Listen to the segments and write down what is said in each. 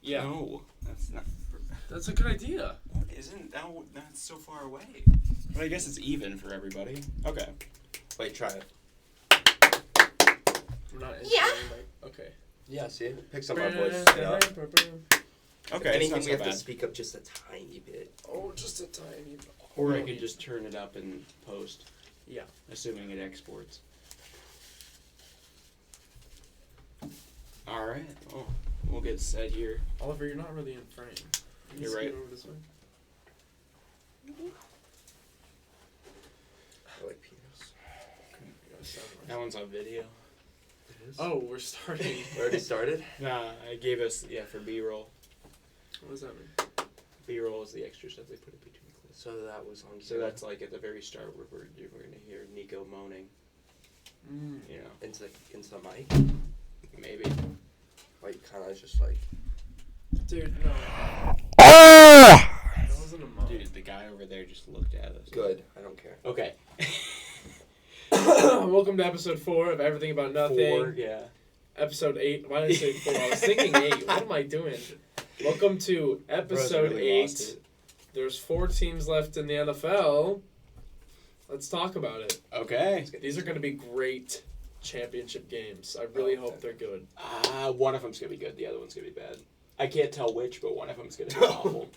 Yeah. No, that's not. That's a good idea. What isn't that? That's so far away. But I guess it's even for everybody. Okay. Wait, try it. We're not. Yeah. Okay. Yeah, see? It picks up our voice. Yeah. Okay. If anything, it's not we so have bad. to speak up just a tiny bit. Oh, just a tiny. Or I could just turn it up and post. Yeah. Assuming it exports. All right. Well, we'll get set here. Oliver, you're not really in frame. Can you You're right. scoot over this way? I like penis. That one's on video. It is? Oh, we're starting. Already started? Nah, I gave us for B-roll. What does that mean? B-roll is the extra stuff they put in between clips. So that was on So that's like at the very start where we're gonna hear Nico moaning. You know, into the mic? maybe. Like, kind of just like... Dude, no. That wasn't a moan. Dude, the guy over there just looked at us. Good. I don't care. Okay. Welcome to episode 4 of Everything About Nothing. 4, yeah. Episode 8. Why did I say 4? I was thinking 8. What am I doing? Welcome to episode 8. There's 4 teams left in the NFL. Let's talk about it. Okay. These are going to be great championship games. I really hope they're good. One of them's gonna be good. The other one's gonna be bad. I can't tell which, but one of them's gonna be awful.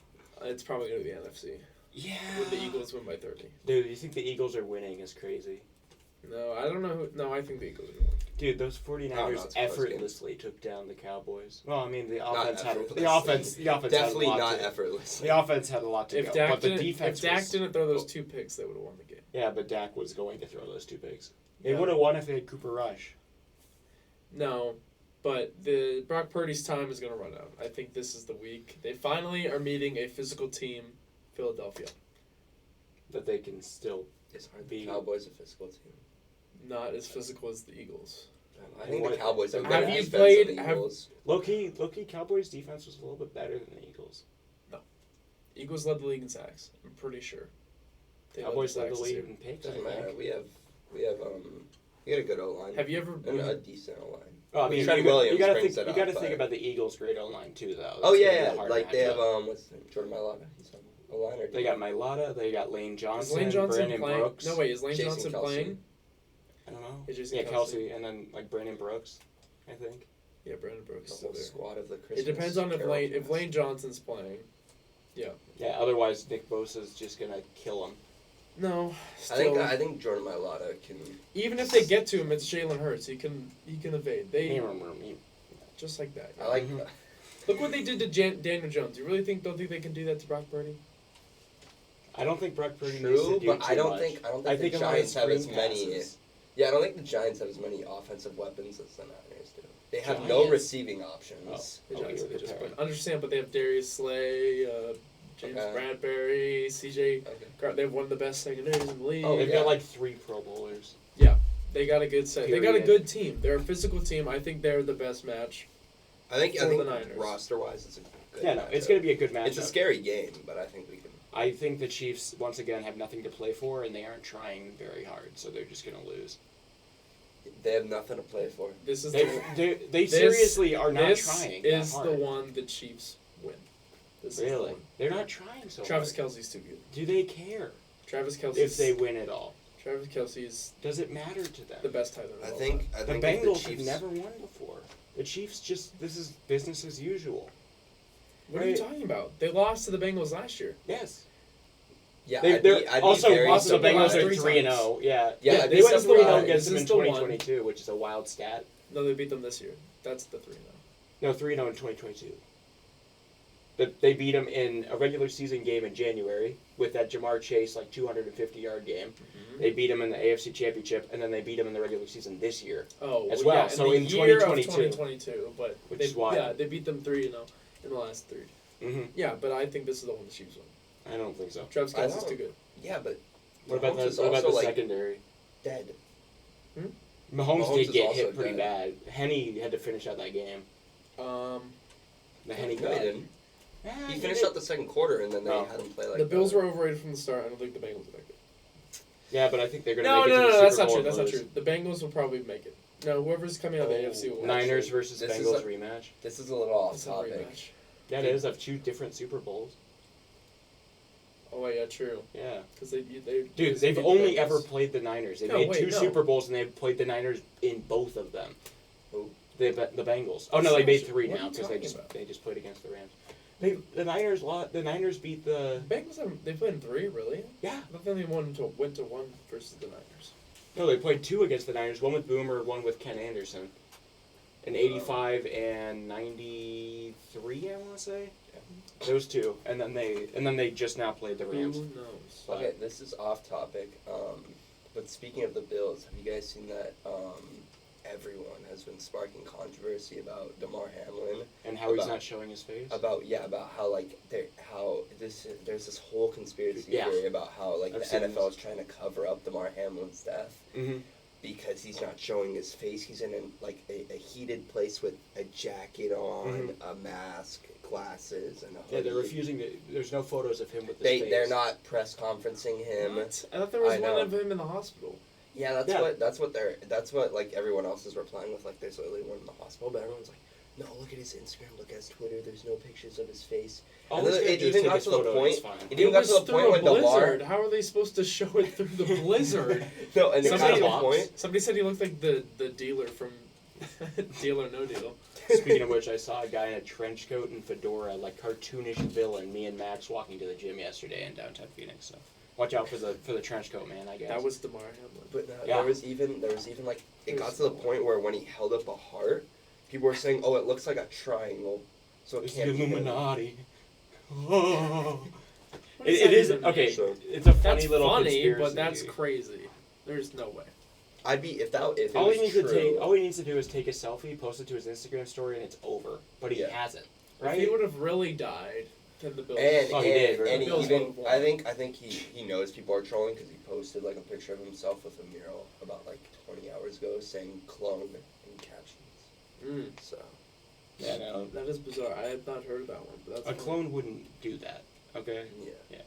It's probably going to be the NFC. Yeah. Would the Eagles win by 30? Dude, you think the Eagles are winning is crazy. No, I don't know. No, I think the Eagles are going to win. Dude, those 49ers it's effortlessly took down the Cowboys. Well, I mean, the Not offense had effortlessly. definitely Definitely not effortlessly. The offense had a lot to If go, Dak, but the didn't, defense if Dak was, didn't throw those 2 picks, they would have won the game. Yeah, but Dak was going to throw those 2 picks. They Yeah. would have won if they had Cooper Rush. No, but the Brock Purdy's time is going to run out. I think this is the week. They finally are meeting a physical team, Philadelphia. That they can still Aren't be... the Cowboys a physical team? Not as physical as the Eagles. I think the Cowboys have Have better you defense played- than the have- Eagles. Low-key, Cowboys' defense was a little bit better than the Eagles. Eagles led the league in sacks. I'm pretty sure. Cowboys led the sacks this league year. in picks, I Doesn't matter. think. We got a good O-line. Have you ever... And a decent O-line. Well, I mean, Trent you Williams gotta brings think, that you gotta up, think but- about the Eagles' great O-line, too, though. Oh, That's yeah, gonna be a yeah. hard Like, they have, matchup. what's his name? Jordan Mailata. He's on O-line or They got Mailata, they got Lane Is Johnson, Lane Johnson Brandon playing? Brooks. No, wait, is Lane Jason Johnson Kelce. playing? I don't know. Yeah, Jason Yeah, Kelce. Kelsey, and then, like, Brandon Brooks, I think. Yeah, Brandon Brooks the is still whole there. squad of the Christmas It depends on if Carol Lane cast. Johnson's playing. Yeah, otherwise Nick Bosa's just gonna kill him. No, still. I think Jordan Mailata can... Even if they get to him, it's Jalen Hurts. He can evade. They just like that. I like... Look what they did to Daniel Jones. You really don't think they can do that to Brock Purdy? I don't think Brock Purdy needs True, to do but too I don't much. think I the think Giants have as many... passes. Yeah, I don't think the Giants have as many offensive weapons as the Niners do. They have no Giants? receiving options. The Oh, Giants you're they just comparing. put. Understand, but they have Darius Slay, James Bradbury, CJ. Okay. They have one of the best secondaries in the league. Oh, They've yeah. got like 3 Pro Bowlers. They got a good set. They got a Period. good team. They're a physical team. I think they're the best match. I think For the Niners. roster-wise, it's a good Yeah, no, it's gonna be a good matchup. It's a scary game, but I think we can... I think the Chiefs, once again, have nothing to play for, and they aren't trying very hard, so they're just gonna lose. They have nothing to play for. This is They seriously are not trying that is hard. the one the Chiefs win. This is the Really? one. They're not trying so Travis hard. Kelce's too good. Do they care Travis if Kelce's they win at all? Travis Kelce's Does it matter to them? the best tight end. I of all think time. The if Bengals the Chiefs... have never won before. The Chiefs this is business as usual. What are you talking about? They lost to the Bengals last year. Yes. Yeah, I'd be also very also the Bengals surprised. are 3-0. Yeah. Yeah, they I'd be went 3-0 surprised. against them This in is the one. 2022, which is a wild stat. No, they beat them this year. That's the 3-0. No, 3-0 in 2022. But they beat them in a regular season game in January with that Jamar Chase 250-yard game. Mm-hmm. They beat them in the AFC Championship, and then they beat them in the regular season this year. Oh, as well. Yeah, So in in the year 2022. of 2022, but Which they, is wild. yeah, they beat them 3-0 in the last 3. Mm-hmm. Yeah, but I think this is the one the Chiefs won. I don't think so. Travis I Kelce's don't. too good. Yeah, but... What about Mahomes is the also, secondary? dead. Mahomes is did get also hit pretty dead. bad. Henny had to finish out that game. The Henny No, got. he didn't. Yeah, He finished out the second quarter, and then they No. had him play like The Bills that. were overrated from the start. I don't think the Bengals would make it. Yeah, but I think they're going to No, make it to the that's Super not Bowl true. and That's not lose. true. The Bengals will probably make it. No, whoever's coming out of the AFC will win. Niners versus This is Bengals a- rematch. This is a little off It's a topic. rematch. Yeah, it is. Of 2 different Super Bowls. Oh, yeah, true. Yeah. Because they Dude, they they've beat only the ever Bengals. played the Niners. They No, made wait, 2 no. Super Bowls, and they've played the Niners in both of them. Who? The Bengals. Oh, no, they made 3 What are now you because they talking just about? they just played against the Rams. The Niners beat the... Bengals they played in 3, really? Yeah. I thought they went to 1 versus the Niners. No, they played 2 against the Niners. One with Boomer, one with Ken Anderson. In 85 and 93, I want to say. Yeah. Those 2, and then they just now played the Rams. Who knows? Okay, this is off topic. But speaking of the Bills, have you guys seen that? Everyone has been sparking controversy about DeMar Hamlin And how he's not showing his face. about how like there's this whole conspiracy Yeah. theory about how like I've the seen NFL this. is trying to cover up DeMar Hamlin's death Mm-hmm. because he's not showing his face. He's in a heated place with a jacket on, a mask, glasses, and a hoodie. Yeah, they're refusing to... There's no photos of him with his face. They're not press conferencing him. What? I thought there was I one know. of him in the hospital. Yeah, that's what like everyone else is replying with, like there's literally one in the hospital, but everyone's like, no, look at his Instagram, look at his Twitter, there's no pictures of his face. All And he's then gonna it do is even take got his to the photo and point. it's fine. It even got to the through point a when blizzard. DeMar. How are they supposed to show it through the blizzard? No, and it got to the Somebody- point. Somebody said he looked like the dealer from Deal or No Deal. Speaking of which, I saw a guy in a trench coat and fedora, like cartoonish villain, me and Max walking to the gym yesterday in downtown Phoenix. So watch out for the trench coat, man. I guess. That was DeMar Hamlin. But Yeah. there was even like it got to the point where when he held up a heart, people were saying, "Oh, it looks like a triangle," so it It's the can't be him. Illuminati. Oh. What does It that is even okay. mean? So- It's a funny That's little funny, conspiracy. but that's crazy. There's no way. I'd be if it all was he needs true. all he needs to do is take a selfie, post it to his Instagram story, and it's over. But he Yeah. hasn't, If right? he would have really died, then the Bills. And, Oh, he did, and, right? and he Bills even, would've won. I think he knows people are trolling because he posted like a picture of himself with a mural about like 20 hours ago saying clone in captions. Mm, So Yeah, no. that is bizarre. I had not heard of that one. But that's A funny. clone wouldn't do that. Okay, yeah,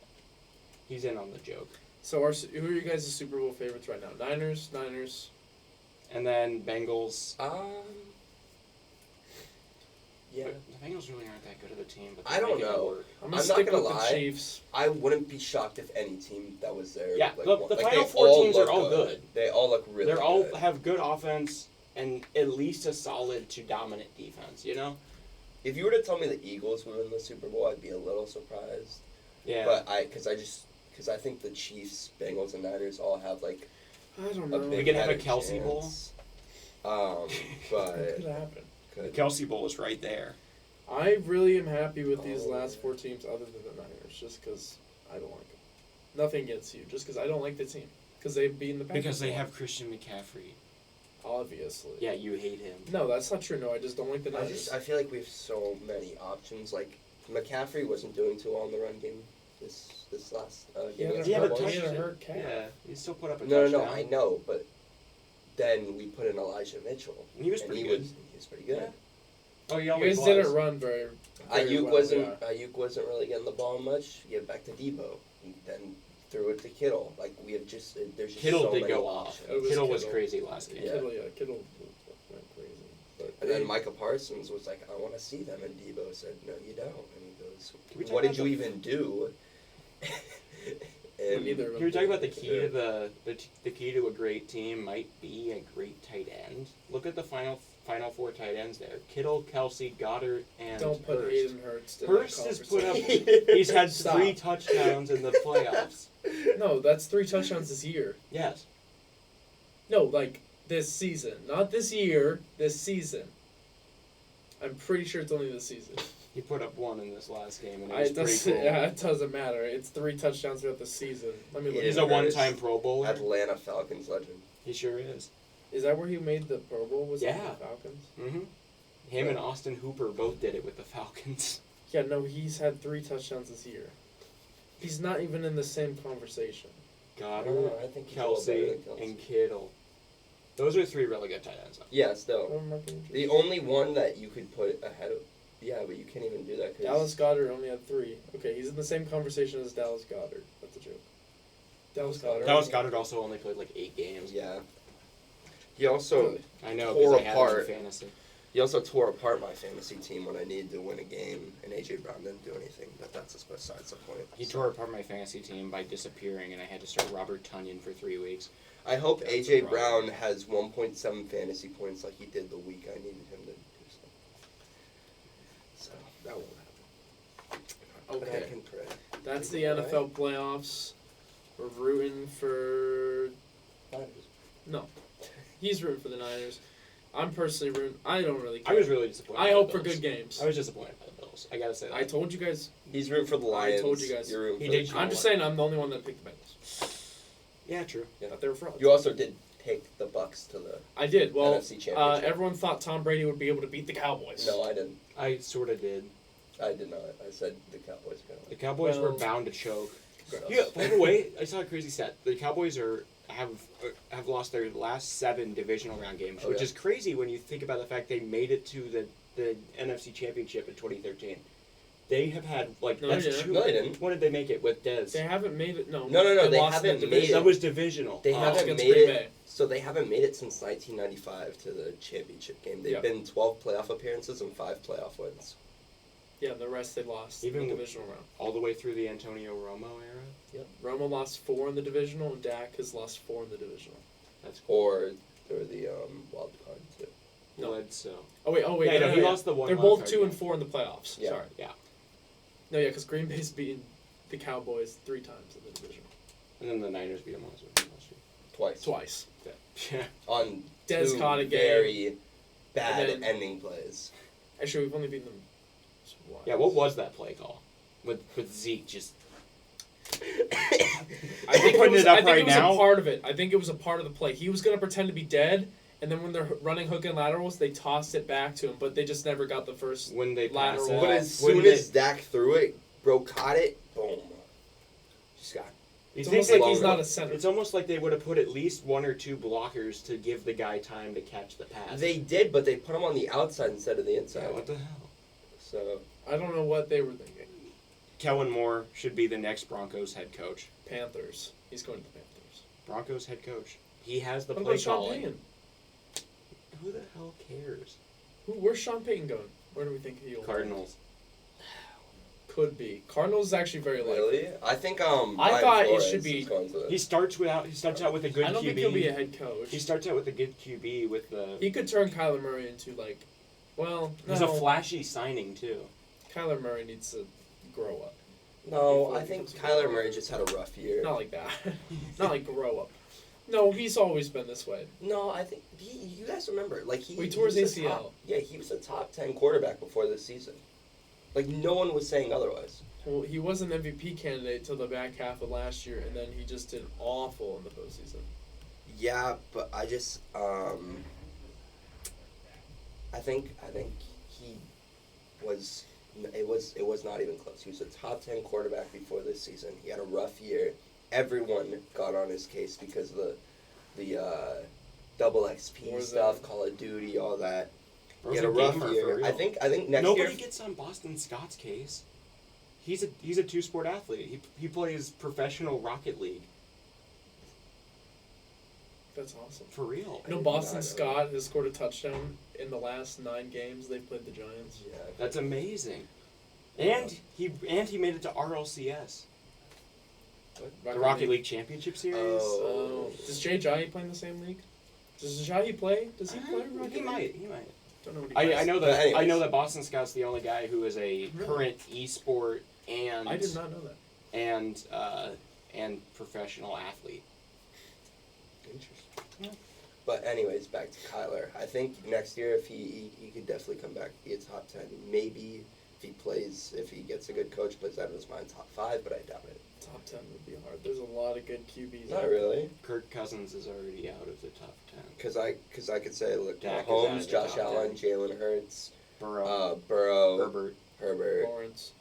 he's in on the joke. So who are you guys' Super Bowl favorites right now? Niners. And then Bengals. yeah. But the Bengals really aren't that good of a team. But I don't they're making it know. work. I'm gonna I'm not stick gonna with lie. the Chiefs. I wouldn't be shocked if any team that was there. Yeah, like, the won. Like, Final they Four teams are look all good. They all look really. They're all good. have good offense and at least a solid to dominant defense. You know. If you were to tell me the Eagles would win the Super Bowl, I'd be a little surprised. Yeah. But because I think the Chiefs, Bengals, and Niners all have like I don't a know. big We can have a better Kelsey Bowl? chance. What But could happen? The Kelsey Bowl is right there. I really am happy with these Oh, last yeah. 4 teams other than the Niners, just because I don't like them. Nothing against you, just because I don't like the team. Because they've beaten the Packers. Because they a lot. have Christian McCaffrey. Obviously. Yeah, you hate him. No, that's not true. No, I just don't like the Niners. I feel like we have so many options. Like McCaffrey wasn't doing too well in the run game this last game. against He had a Cowboys. touchdown. hurt calf. Yeah, he still put up a No, touchdown. I know, but then we put in Elijah Mitchell. And he was and pretty he good. was pretty good. Yeah. Oh, he You always guys was. didn't run very Ayuk well, wasn't yeah. Ayuk wasn't really getting the ball much. You get back to Debo, and then threw it to Kittle. Like we have just there's just Kittle so did many go off. options. It was Kittle was Kittle. crazy last game. Yeah. Kittle went crazy. But And then Micah Parsons was like, "I want to see them," and Debo said, "No, you don't." And he goes, Can we talk "What did about you the- even do?" Well, neither of them Can we talk did. about the key to the key to a great team might be a great tight end? Look at the final four tight ends there: Kittle, Kelsey, Goddard, and Don't put Hurst. Hayden Hurst in Hurst that has put up. conversation. He's had Stop. 3 touchdowns in the playoffs. No, that's 3 touchdowns this year. Yes. No, like this season. Not this year, this season. I'm pretty sure it's only this season. He put up 1 in this last game, and it was It pretty doesn't, cool. yeah, it doesn't matter. It's 3 touchdowns throughout the season. Let me look. He's at a it. one-time Pro Bowler. Atlanta Falcons legend. He sure is. Is that where he made the Pro Bowl? Was it Yeah. the Falcons? Mm-hmm. Him and Austin Hooper both did it with the Falcons. Yeah, no, he's had 3 touchdowns this year. He's not even in the same conversation. I don't Goddard, know. I think he's a little better Kelsey, than Kelsey. and Kittle. Those are 3 really good tight ends. Yeah, still. Oh, Mark Andrews. The only one that you could put ahead of, yeah, but you can't even do that. 'Cause Dallas Goddard only had 3. Okay, he's in the same conversation as Dallas Goddard. That's a joke. Dallas Goddard. Dallas Goddard also only played like 8 games. Yeah. He also Really? I know, Tore because I had him apart. in fantasy. He also tore apart my fantasy team when I needed to win a game, and A.J. Brown didn't do anything, but that's just besides the point. He tore apart my fantasy team by disappearing, and I had to start Robert Tonyan for 3 weeks. I hope A.J. Brown has 1.7 fantasy points like he did the week I needed him to do so. So, that won't happen. Okay. I can pray. That's the NFL playoffs. We're rooting for... No. He's rooting for the Niners. I'm personally rooting... I don't really care. I was really disappointed. I hope for good games. I was disappointed by the Bills. I gotta say that. I told you guys... He's rooting for the Lions. I told you guys. You're rooting He for did. the I'm just saying I'm the only one that picked the Bengals. Yeah, true. I thought they were frauds. You also did take the Bucks to the I did. Well, NFC Championship. everyone thought Tom Brady would be able to beat the Cowboys. No, I didn't. I sort of did. I did not. I said the Cowboys are The going Cowboys were Well- bound to choke. Congrats. Yeah, by the way, I saw a crazy stat. The Cowboys have lost their last 7 divisional round games, Oh, which yeah. is crazy when you think about the fact they made it to the NFC Championship in 2013. They have had No, that's they didn't. two. No, they didn't. When did they make it with Dez? They haven't made it. No, No, They haven't the made division. it. That was divisional. They Oh. haven't against made Green it. Bay. So they haven't made it since 1995 to the championship game. They've Yep. been 12 playoff appearances and 5 playoff wins. Yeah, the rest they lost Even in the with- divisional round. all the way through the Antonio Romo era. Romo lost 4 in the divisional, and Dak has lost 4 in the divisional. That's cool. Or the wild card too. No. Bledsoe. Oh wait, Yeah, no, he lost the one. They're wild both card 2 and game. 4 in the playoffs. Yeah. Sorry. Yeah. No, yeah, because Green Bay's beaten the Cowboys 3 times in the divisional. And then the Niners beat them last year. Twice. Yeah. On Dez 2 caught a game. very bad And then- ending plays. Actually, we've only beaten them twice. Yeah, what was that play call? With Zeke just I think putting it was, it up I think right it was now? a part of it. I think it was a part of the play. He was going to pretend to be dead, and then when they're running hook and laterals, they tossed it back to him, but they just never got the first. when they pass Lateral. it. But as when soon they- as Dak threw it, bro caught it, boom. Just got you It's think almost like long he's not run. a center. it's almost like they would have put at least 1 or 2 blockers to give the guy time to catch the pass. They did, but they put him on the outside instead of the Yeah, inside. what the hell? So I don't know what they were thinking. Kellen Moore should be the next Broncos head coach. Panthers. He's going to the Panthers. Broncos head coach. He has the What play about Sean calling. Payton? Who the hell cares? Where's Sean Payton going? Where do we think he'll Cardinals. Could be. Cardinals is actually very likely. really, I think I Brian thought it Flores should be- is going to the- He starts out with a good I don't QB. think he'll be a head coach. He starts out with a good QB with the. He could turn Kyler Murray into no. He's a flashy signing too. Kyler Murray needs to grow up. No, I think Kyler Murray just had a rough year. Not like that. Not like grow up. No, he's always been this way. No, I think you guys remember, like he tore his was a ACL. he was a top 10 quarterback before this season. Like no one was saying otherwise. Well, he was an MVP candidate till the back half of last year, and then he just did awful in the postseason. Yeah, but I just I think he was it was not even close. He was a top 10 quarterback before this season. He had a rough year. Everyone got on his case because of the double XP What was stuff, that? Call of Duty, all that. Bro's He had a a rough gamer, for year. real. I think next Nobody year. gets on Boston Scott's case. He's a 2-sport athlete. He plays professional Rocket League. That's awesome. For real. You know, did Boston not know Scott has scored a touchdown in the last 9 games they've played the Giants. Yeah. That's amazing. And he made it to RLCS. The Rocket League Championship Series. Oh. Does Jay Ajayi play in the same league? Does Ajayi play? Does he play Rocket He League? might. Don't know what he plays. I know But that. I anyways. know that Boston Scott's the only guy who is a Really? current esport and I did not know that. and professional athlete. Interesting. Yeah. But anyways, back to Kyler. I think next year, if he could definitely come back, be a top 10. Maybe if he gets a good coach, plays out of his mind, top 5. But I doubt it. Top 10 would be hard. There's a lot of good QBs. Not really, Kirk Cousins is already out of the top 10. because I could say look, Dak is out Mahomes, of the Josh top Allen, 10. Jalen Hurts, Burrow, Burrow, Herbert. Lawrence.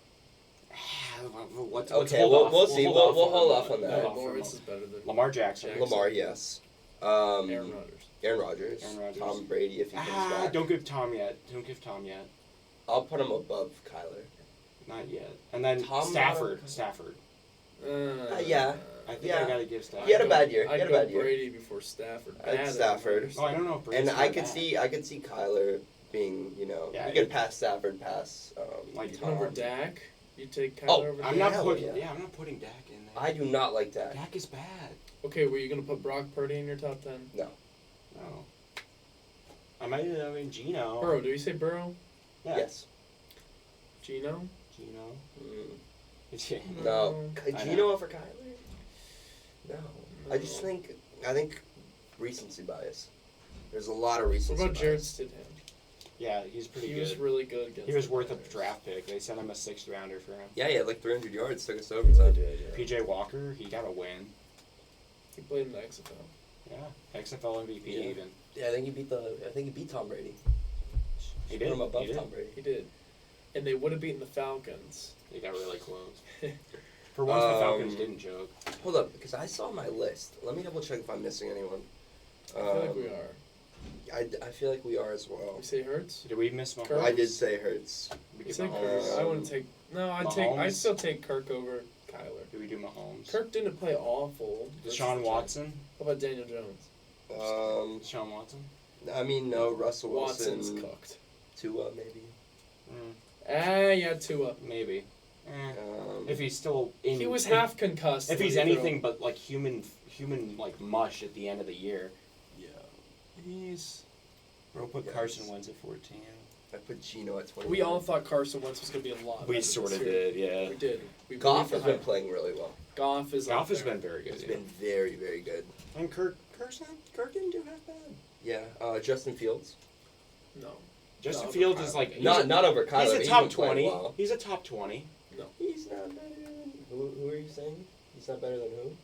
Let's Okay, hold we'll off. we'll see. We'll hold off on No, that. Lawrence is better than Lamar Jackson. Lamar, yes. Aaron Rodgers. Aaron Rodgers. Aaron Rodgers. Tom Brady, if he comes back. Don't give Tom yet. Don't give Tom yet. I'll put him above Kyler. Not yet. And then Tom Stafford. Brady. Stafford. Yeah. I think Yeah. I gotta give Stafford. He had a bad year. He I'd had a go bad year. Brady before Stafford. I'd Bad Stafford. Rodgers. Oh, I don't know. If Brady's And I not could bad. see Kyler being could pass Stafford, pass Like Tom. Over Dak? You take Kyler Oh, over I'm Dak? not putting. yeah. Yeah, I'm not putting Dak in there. I do not like Dak. Dak is bad. Okay, were you going to put Brock Purdy in your top 10? No. I mean Gino. Burrow, do you say Burrow? Yeah. Yes. Gino? Gino. No. I Gino over Kyler? No. I just think recency bias. There's a lot of What recency about bias. Jared Stidham? Yeah, he's pretty He good. was really good against He was the worth a Niners. draft pick. They sent him a 6th rounder for him. Yeah, he had like 300 yards, took us to He overtime. did, yeah. PJ Walker, he got a win. He played in the XFL. Yeah, XFL MVP Yeah. even. Yeah, I think he beat Tom Brady. He Put did. him above He did. Tom Brady. He did. And they would have beaten the Falcons. They got really close. For once, the Falcons didn't joke. Hold up, because I saw my list. Let me double check if I'm missing anyone. I feel like we are. I feel like we are as well. We say Hurts? Did we miss Mahomes? Kirk? I did say Hurts. We I did say Mahomes. Kirk. I wouldn't take. No, I'd Mahomes? still take Kirk over Kyler. Did we do Mahomes? Kirk didn't play awful. Deshaun Watson? How about Daniel Jones? Deshaun Watson? I mean, no, Russell Wilson. Watson's cooked. Tua, maybe. Yeah, Tua. Maybe. If he's still in. He was half concussed. If when he's he anything but like human like mush at the end of the year. Yeah. He's. Bro, put Yes. Carson Wentz at 14. I put Gino at 20. We all thought Carson Wentz was going to be a lot. We better sort this of year. did, yeah. We did. We Goff believed has the been hype. playing really well. Goff is. Goff up has there. been very good. He's Yeah. been very, very good. And Kirk didn't do half bad. Yeah. Justin Fields. No. Justin Not Fields over is Kyler. like Not over Kyler. He's a He's top been playing 20. well. He's a top 20. He's not better than who are you saying? He's not better than who?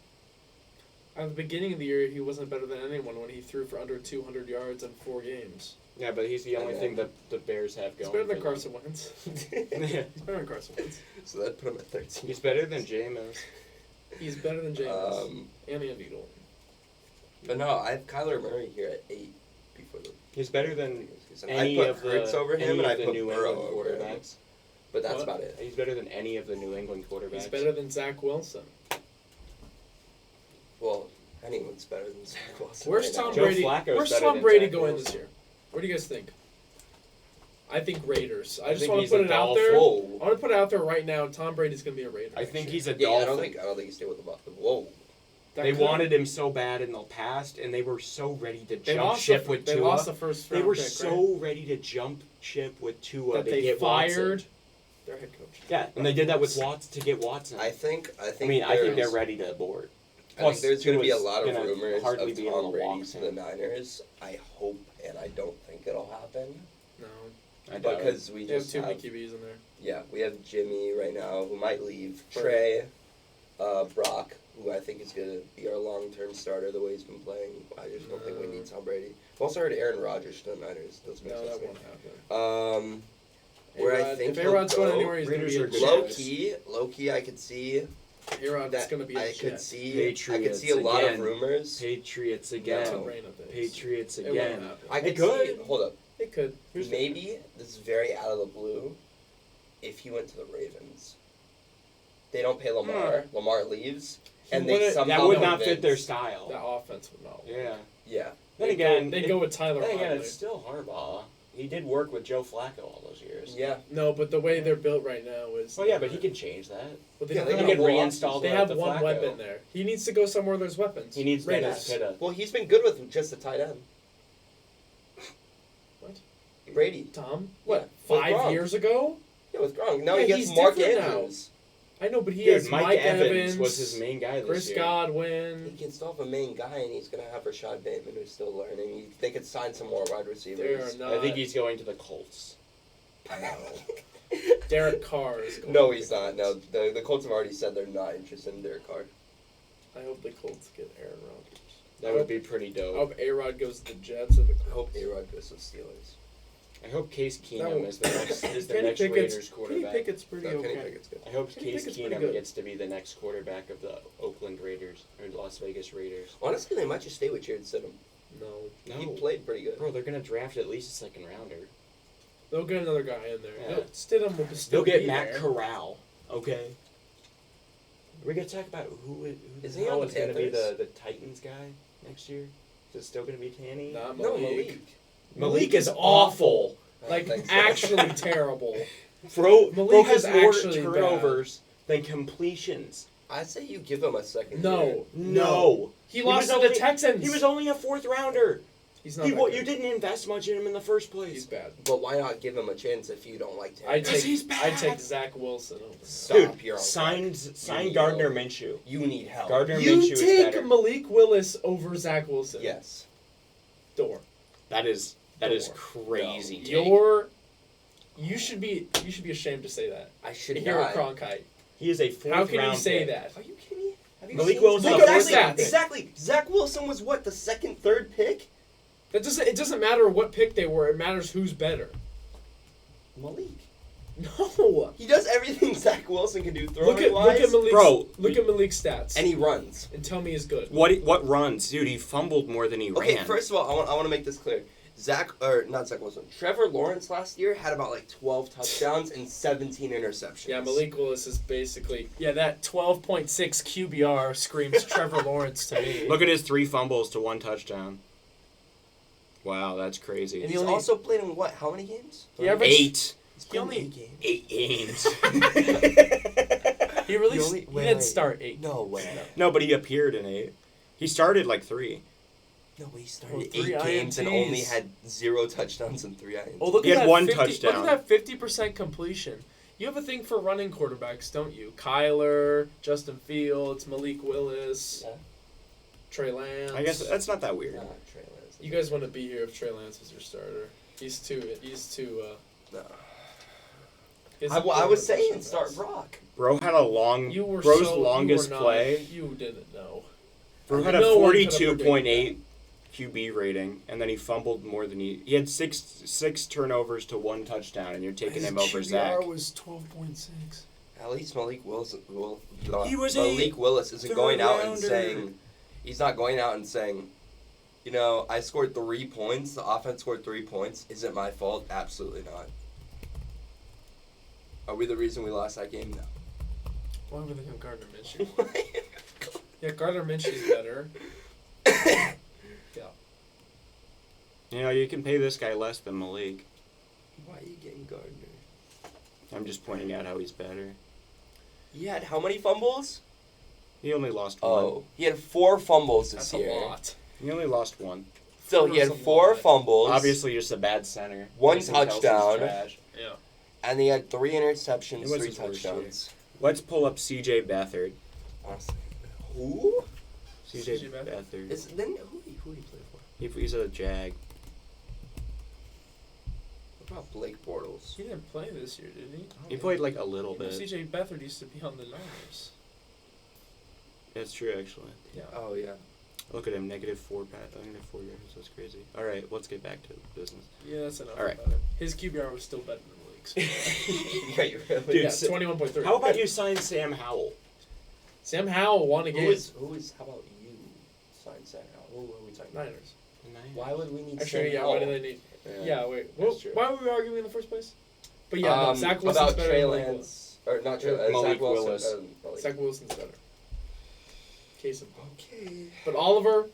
At the beginning of the year, he wasn't better than anyone when he threw for under 200 yards in 4 games. Yeah, but he's the only thing that the Bears have He's going. better than for Carson Wentz. them. He's better than Carson Wentz. So that put him at 13. He's better than Jameis. He's better than Jameis and Andy Dalton. But no, I have Kyler Murray here at 8 before the. He's better than I any put of the Hurts over him, any and I of the put New Burrow England over him. quarterbacks. But that's What? about it. He's better than any of the New England quarterbacks. He's better than Zach Wilson. Well, anyone's better than Zach Wilson. Where's right Tom now. Joe Brady? Flacco's Where's better Tom than Brady Zach going Wilson. this year? What do you guys think? I think Raiders. I just think want he's to put a it out Dolph- there. Whoa. I want to put it out there right now. Tom Brady's going to be a Raider. I next think year. he's a Yeah, Dolphin. I don't think he stayed with the Buffalo. Whoa. That They could- wanted him so bad in the past, and they were so ready to They jump lost ship the, with They Tua. lost the first They round were pick, so ready to jump ship with Tua right? that to they get fired Watson. their head coach. Yeah, and they did that with Watson to get Watson. I think I think they're there's- ready to abort. I think there's going to be a Tua's lot of gonna rumors hardly of be able Tom to walk Brady to soon. the Niners. I hope, and I don't think it'll happen. No, I doubt it. Because we they have just too many have, QBs in there. yeah, we have Jimmy right now who might leave. Right. Trey, Brock, who I think is going to be our long-term starter the way he's been playing. I just don't think we need Tom Brady. I've also heard Aaron Rodgers to the Niners. Doesn't make No, sense that to me. won't happen. Where I A-Rod- think if he'll A-Rod's going go, anywhere, he's going to Raiders be are a good. Jet. low key, I could see A-Rod's that. going to be a I Jet. could see. I could Patriots see a lot again. of rumors. Patriots No. That's a again. brain of this. Patriots It won't again. happen. I could It could. see. Hold up. It could. Maybe this is very out of the blue. If he went to the Ravens, they don't pay Lamar. Lamar leaves, and they wouldn't- somehow That would not fit convince- their style. That offense would not work. Yeah. Yeah. Then They'd again, they'd go with Tyler Then again, Huntley. it's still Harbaugh. He did work with Joe Flacco all those years. Yeah. No, but the way they're built right now is. Well, yeah, but he can change that. Well, they Yeah, have, they He got can a whole reinstall they the have the one Flacco. weapon there. He needs to go somewhere there's weapons. He needs Raiders. Dennis Pitta. Well, he's been good with just a tight end. What? Brady. Tom? Yeah, What? with 5 Gronk. years ago? Yeah, with Gronk. Now Yeah, he gets he's Mark different now. Andrews. I know, but he Dude, has Mike Evans Evans was his main guy this Chris year. He Godwin. can still have a main guy, and he's going to have Rashad Bateman, who's still learning. They could sign some more wide receivers. They're not. I think he's going to the Colts. No. Derek Carr is going No, to he's the not. Colts. No, the Colts have already said they're not interested in Derek Carr. I hope the Colts get Aaron Rodgers. That would be pretty I dope. hope A-Rod goes to the Jets or the I hope Colts. A-Rod goes to the Steelers. I hope Case That Keenum would- is the next Kenny Raiders Kenny quarterback. Pickett's pretty No, Kenny okay. Pickett's good. I hope Kenny Case Pickett's pretty Keenum good. gets to be the next quarterback of the Oakland Raiders or Las Vegas Raiders. Honestly, they might just stay with Jared Stidham. No. He No, played pretty good. bro, they're gonna draft at least a second rounder. They'll get another guy in there. Yeah. Stidham will still They'll get be Matt there. Corral. Okay. We're gonna talk about who Is the he hell on is the gonna be Panthers? the Titans guy next year? Is it still gonna be Tanny? Not No, Malik. Malik. Malik is awful. Like, think so. actually terrible. Bro Malik has is more actually turnovers than completions. I say you give him a second. No. No. He lost to was the Texans. He was only a 4th rounder. He's not that good. You didn't invest much in him in the first place. He's bad. But why not give him a chance if you don't like him? I'd he's bad. take Zach Wilson over him. Stop. Dude, You're on sign need Gardner help. Minshew. You need help. Gardner You Minshew is take better. Malik Willis over Zach Wilson. Yes. Door. That is Door. crazy. take. You should be ashamed to say that. I should You're a not. Cronkite. He is a 4th round How can you say pick. that? Are you kidding me? Have you Malik seen- Willis is Look the at fourth that. stats. Exactly. Zach Wilson was what, the second, third pick? It doesn't matter what pick they were. It matters who's better. Malik. No. He does everything Zach Wilson can do Look at throwing-wise, Malik's Bro, Look at Malik's stats and he runs. and tell me he's good. What runs? Dude, he fumbled more than he Okay, ran. first of all, I want to make this clear. Not Zach Wilson. Trevor Lawrence last year had about like 12 touchdowns and 17 interceptions. Yeah, Malik Willis is basically that 12.6 QBR screams Trevor Lawrence to me. Look at his 3 fumbles to 1 touchdown. Wow, that's crazy. And he he's only- also played in what? How many games? He averaged- 8. He's played in only- 8 games. 8 games. He really He he didn't start 8. No way. No, but he appeared in 8. He started like 3. No, he Oh, started 3 8 games and INTs. only had 0 touchdowns and 3 INTs. Oh, look He at had that 1 Look touchdown. at that 50% completion. You have a thing for running quarterbacks, don't you? Kyler, Justin Fields, Malik Willis, Yeah. Trey Lance. I guess that's not that weird. Nah, Trey Lance. You guys wouldn't be here if Trey Lance was your starter. He's too. No. He's I was saying touchdown start pass. Brock. Bro had a long. You were Bro's so, longest you were not, play. You didn't know. Bro had a No one could've 42.8 QB rating, and then he fumbled more than he had six turnovers to 1 touchdown, and you're taking him over Zach. was 12.6. At least Malik Willis. He was Malik Willis isn't third going out and rounder. saying. He's not going out and saying, you know, I scored 3 points. The offense scored 3 points. Is it my fault? Absolutely not. Are we the reason we lost that game? No. Why would they have Gardner Minshew? Yeah, Gardner Minshew's better. You know, you can pay this guy less than Malik. Why are you getting Gardner? I'm just pointing out how he's better. He had how many fumbles? He only lost 1. Oh, he had 4 fumbles this That's year. a lot. He only lost 1. Still, he had That's a 4 lot. fumbles. Obviously, just a bad center. 1 Mason Kelsey's touchdown. trash. Yeah. And he had 3 It interceptions, was 3 his worst year. touchdowns. Let's pull up C.J. Beathard. Honestly. Who? C.J. C.J. Beathard? Beathard. Who did he play for? He's a Jag. What about Blake Bortles? He didn't play this year, did he? He played like a little You know, bit. C.J. Beathard used to be on the Niners. That's true, actually. Yeah. Oh, yeah. Look at him, -4 yards. That's crazy. All right, let's get back to business. Yeah, that's enough All right. about it. His QBR was still better than Malik's. Yeah, you really. Dude, Yeah, so- 21.3. How about you sign Sam Howell? Sam Howell won a Who game. is, how about you sign Sam Howell? Who are we talking about? Niners. Why would we need Actually, Sam yeah, Howell? why do they need... Yeah, wait. Well, That's true. why were we arguing in the first place? But yeah, no, Zach Wilson's about better Trey than Malik Willis. Lance, or not Trey, Malik Zach Wilson. Willis. Malik. Zach Wilson's better. Case in point. Okay. But Oliver,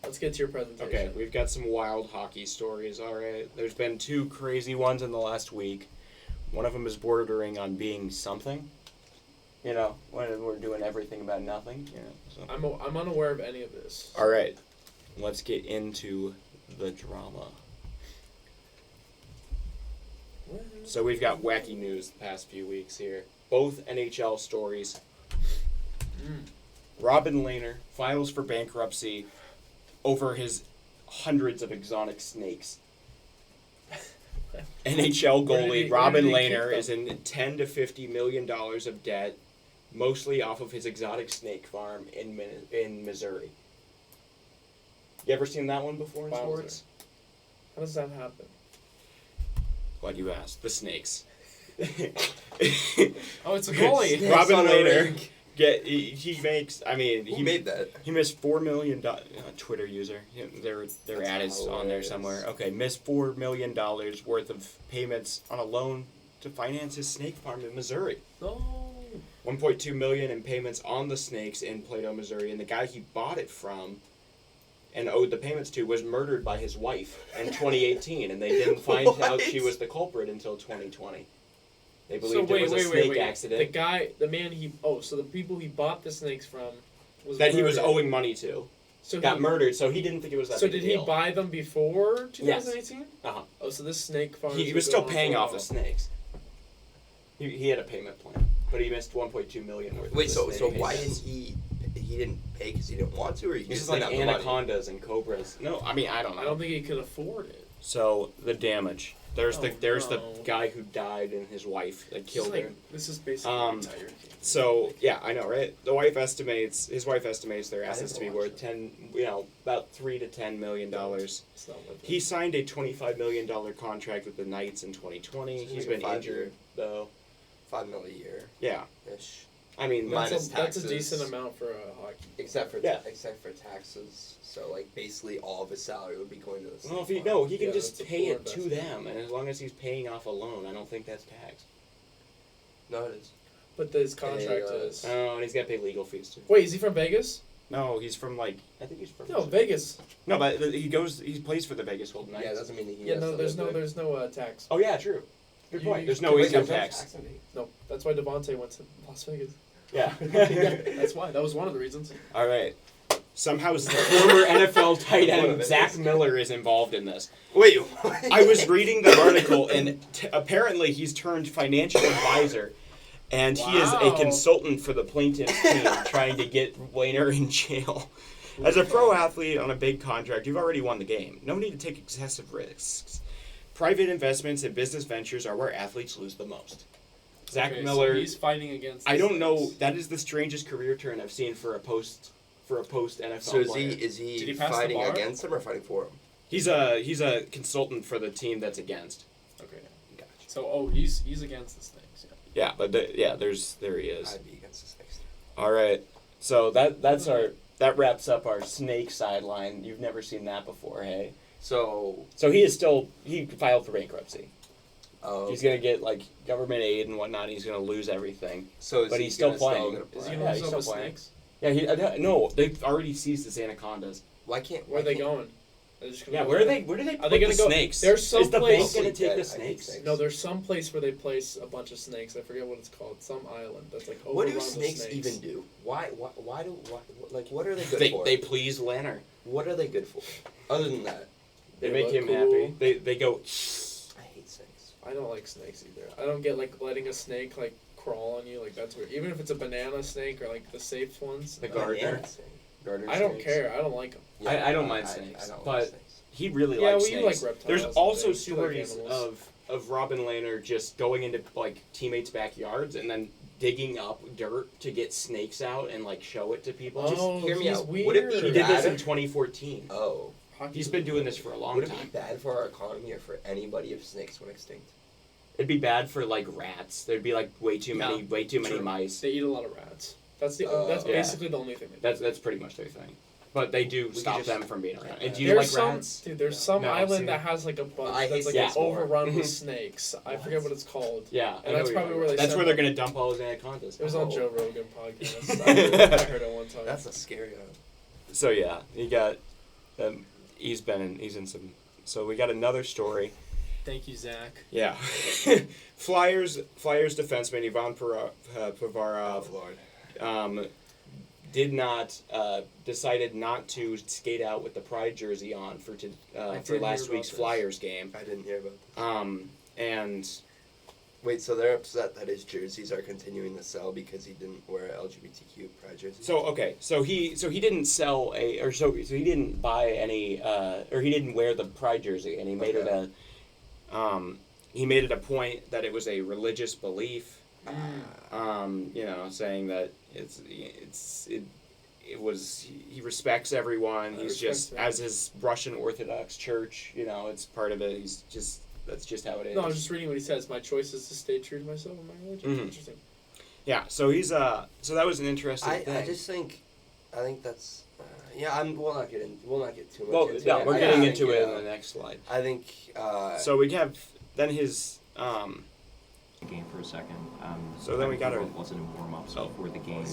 let's get to your presentation. Okay, we've got some wild hockey stories, all right? There's been 2 crazy ones in the last week. One of them is bordering on being something. You know, when we're doing everything about nothing. You know, so. I'm unaware of any of this. All right, let's get into the drama. So we've got wacky news the past few weeks here. Both NHL stories. Robin Lehner files for bankruptcy over his hundreds of exotic snakes. NHL Where did goalie he- Robin where did he keep Lehner them? is in $10 to $50 million of debt, mostly off of his exotic snake farm in Missouri. You ever seen that one before in Wowzer. sports? How does that happen? Glad you asked. The snakes. Oh, it's a goalie. Snakes Robin on a Lehner rink. he makes. I mean, Who he made that? He missed $4 million. Twitter user. Their That's ad is on there hilarious. somewhere. Okay, missed $4 million worth of payments on a loan to finance his snake farm in Missouri. No. $1.2 million in payments on the snakes in Plato, Missouri, and the guy he bought it from and owed the payments to was murdered by his wife in 2018, and they didn't find out she was the culprit until 2020. They believed it was a snake accident. So the people he bought the snakes from was that murdered. he was owing money to. So got murdered, so he didn't think it was that So big did a deal. he buy them before 2018? Yes. Uh-huh. Oh, so this snake farm. He was still paying off the snakes. He had a payment plan, but he missed $1.2 million worth. Wait, of so snake why payments. didn't he didn't pay because he didn't want to, or he This just is like didn't have the money? anacondas and cobras. No, I mean I don't know. I don't think he could afford it. So the damage. There's Oh, the no. guy who died and his wife that killed her. This is basically the entire game. So yeah, I know, right? His wife estimates their assets to be never worth about $3 to $10 million. It's not worth it. He signed a $25 million contract with the Knights in 2020. So He's like a been 5 injured year. though. $5 million a year Yeah, ish, I mean, Minus that's a taxes. decent amount for a hockey. except for Yeah. taxes. So like basically all of his salary would be going to the. well, snake he farm. can Yeah, just that's a pay poor it to investment. them, and as long as he's paying off a loan, I don't think that's taxed. No, it is. But his contract Yeah. is. Oh, and he's got to pay legal fees too. Wait, is he from Vegas? No, he's from I think he's from. No, Vegas. No, but he plays for the Vegas Golden Knights. Yeah, it doesn't mean that he. Yeah, has no, to there's live no there. tax. Oh yeah, true. Good point. You There's can no make income up tax. in Vegas. No, that's why Devontae went to Las Vegas. Yeah. That's why. That was one of the reasons. All right. Somehow former NFL tight One of end it Zach is. Miller is involved in this. Wait, I was reading the article, and apparently he's turned financial advisor, and he is a Wow. consultant for the plaintiff's team trying to get Lehner in jail. As a pro athlete on a big contract, you've already won the game. No need to take excessive risks. Private investments and business ventures are where athletes lose the most. Zach Okay, Miller. So he's fighting against. I the don't know. snakes. That is the strangest career turn I've seen for a post NFL So is player. he Did he pass the fighting bar? against him or fighting for him? He's a consultant for the team that's against. Okay. Gotcha. So he's against the snakes. Yeah. Yeah, but there he is. I'd be against the snakes. All right, so that wraps up our snake sideline. You've never seen that before, hey? So So he filed for bankruptcy. He's gonna get like government aid and whatnot. He's gonna lose everything. so is but he he's still gonna playing. gonna Is play? he Yeah, gonna he's lose all the still playing. snakes? Yeah, no, they've already seized his anacondas. Why can't? Where are they can't- going? They're just gonna Yeah, go where do there? they put Are they gonna the go- snakes? there's some is the place- bank gonna Mostly take the dead, I hate snakes? snakes. No, there's some place where they place a bunch of snakes. I forget what it's called. Some island that's like What overrun do with snakes snakes. even do? Why like what are they good They for? they please Lehner. What are they good for? Other than that, They They make look him cool. happy. They go. I hate snakes. I don't like snakes either. I don't get like letting a snake like crawl on you. Like that's weird. Even if it's a banana snake or like the safe ones. The no. Gardner. Banana snake. Garter I don't snakes. care. I don't like them. I don't mind snakes, I don't but- like snakes. He really Yeah, likes well, you snakes. like reptiles There's and also things. You like stories animals. of Robin Lehner just going into like teammates' backyards and then digging up dirt to get snakes out and like show it to people. Oh, hear me he's out. weird. Would it be He did this in bad? 2014. Oh, He's been doing this for a long would it be time. bad for our economy or for anybody if snakes went extinct? It'd be bad for like rats. There'd be like way too many True. mice. They eat a lot of rats. That's the. That's Yeah. basically the only thing. They do. That's pretty much their thing. But they do could stop just- them from being around. And do you There's like some, rats? Dude, there's some No, island see. that has like a bunch I hate that's like snakes more. overrun with snakes. I What? forget what it's called. Yeah, And that's probably where they That's send where they're them. gonna dump all his anacondas. It was on Oh. Joe Rogan podcast. I heard it one time. That's a scary one. So yeah, he got. He's in some. So we got another story. Thank you, Zach. Yeah. Flyers defenseman Ivan Provarov Lord. decided not to skate out with the Pride jersey on for didn't last hear week's about this. Flyers game. I didn't hear about this. And Wait, so they're upset that his jerseys are continuing to sell because he didn't wear an LGBTQ pride jersey? so he didn't sell so he didn't buy any or he didn't wear the Pride jersey, and he made Okay. he made it a point that it was a religious belief. Saying that he respects everyone. I He's respect just that. as his Russian Orthodox Church. It's part of it. That's just how it is. No, I was just reading what he says. My choice is to stay true to myself and my religion. Mhm. Interesting. Yeah. So he's so that was an interesting thing. I think that's we'll not get too much well, into yeah, it. we're I getting think, into it in the next slide. I think So we have then his game for a second. So then we gotta- Wasn't in warm-ups before the game.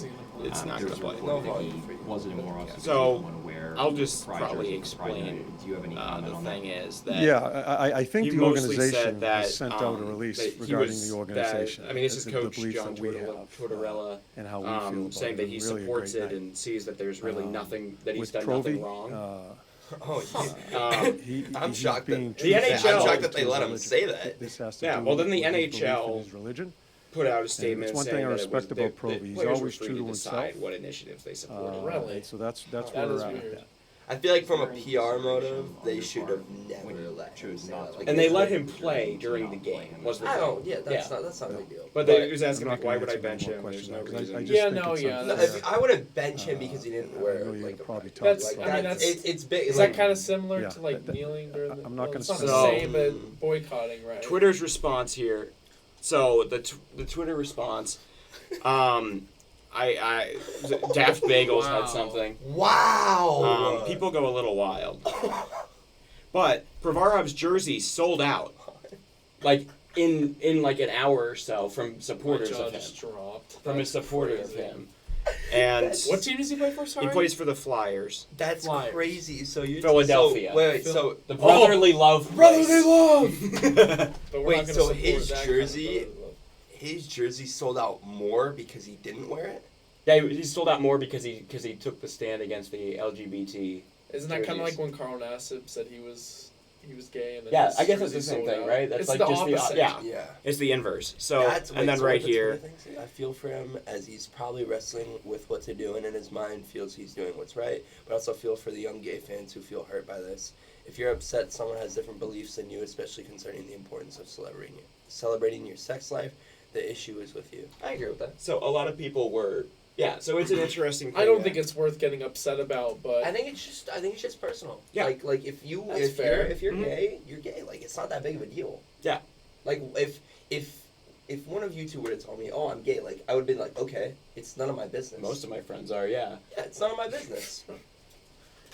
It's not It gonna was play. reported No that he volume for you. wasn't in warm-ups. because So, he didn't want to wear I'll just Pride probably jersey for Pride explain. Night. Do you have any comment The on thing that? is that Yeah, I think he the mostly said organization that, has sent out a release that he regarding was- the organization. That, I mean, this is the Coach belief John that we have, Tortorella and how we feel about saying it. that he It was really a supports great it night. and sees that there's really nothing, that he's With done Provy, nothing wrong. Oh, I'm he's shocked being that The true NHL I'm shocked that to they his let him religion. say that. This has to Yeah, do well, then the with his belief in NHL his religion. Put out a And statement it's one saying thing I that it respect was, about the Provy. He's players were always free true to to decide himself. what initiatives they supported. Really? So that's That where is we're at with weird. that. I feel like from a During PR consideration motive, on they your should part, have never when you let him choose say not that. to. Like, And they they- let him play during the game. Was the I thing. don't. Yeah, that's Yeah. not a big deal. But But he was asking I'm like, not why gonna would I answer bench any more him? There's questions no now, 'cause I reason. just Yeah, think no, it's yeah, no, unfair. I wouldn't bench him because he didn't I wear know you're like a probably pride. talk That's- Like I mean, that's that's- it's big. Is like, that kind of similar Yeah, to like that- kneeling during the? I'm not gonna it's not say- the So- same, but boycotting, right? Twitter's response here. So the Twitter response, Daft Bagels Wow. had something. wow. People go a little wild, but Provarov's jersey sold out, like in like an hour or so from My supporters jaw of him, just dropped. from his That's supporters of crazy. him, and What team does he play for? Sorry. he plays for the Flyers, That's Flyers. crazy. So you Philadelphia. So, wait. So the brotherly love. Brotherly love. love. But we're Wait, not gonna so support his that kind of jersey- brotherly love. his jersey sold out more because he didn't wear it. Yeah, he sold out more because he took the stand against the LGBT. Isn't that kind of jerseys. like when Carl Nassib said he was gay and then Yeah, his I guess it's jersey the same sold thing, out? right? That's It's like the just opposite. the yeah. Yeah. It's the inverse. So That's, and then so right what the here, Twitter thing is, I feel for him as he's probably wrestling with what to do, and in his mind feels he's doing what's right. But I also feel for the young gay fans who feel hurt by this. If you're upset someone has different beliefs than you, especially concerning the importance of celebrating your sex life, the issue is with you. I agree with that. so a lot of people were so it's an interesting thing. I don't that- think it's worth getting upset about, but I think it's just personal. Yeah. Like if you That's fair. if you're Mhm. gay, you're gay. Like it's not that big of a deal. Yeah. Like if one of you two were to tell me, "Oh, I'm gay," like I would be like, "Okay, it's none of my business." most of my friends are yeah. it's none of my business.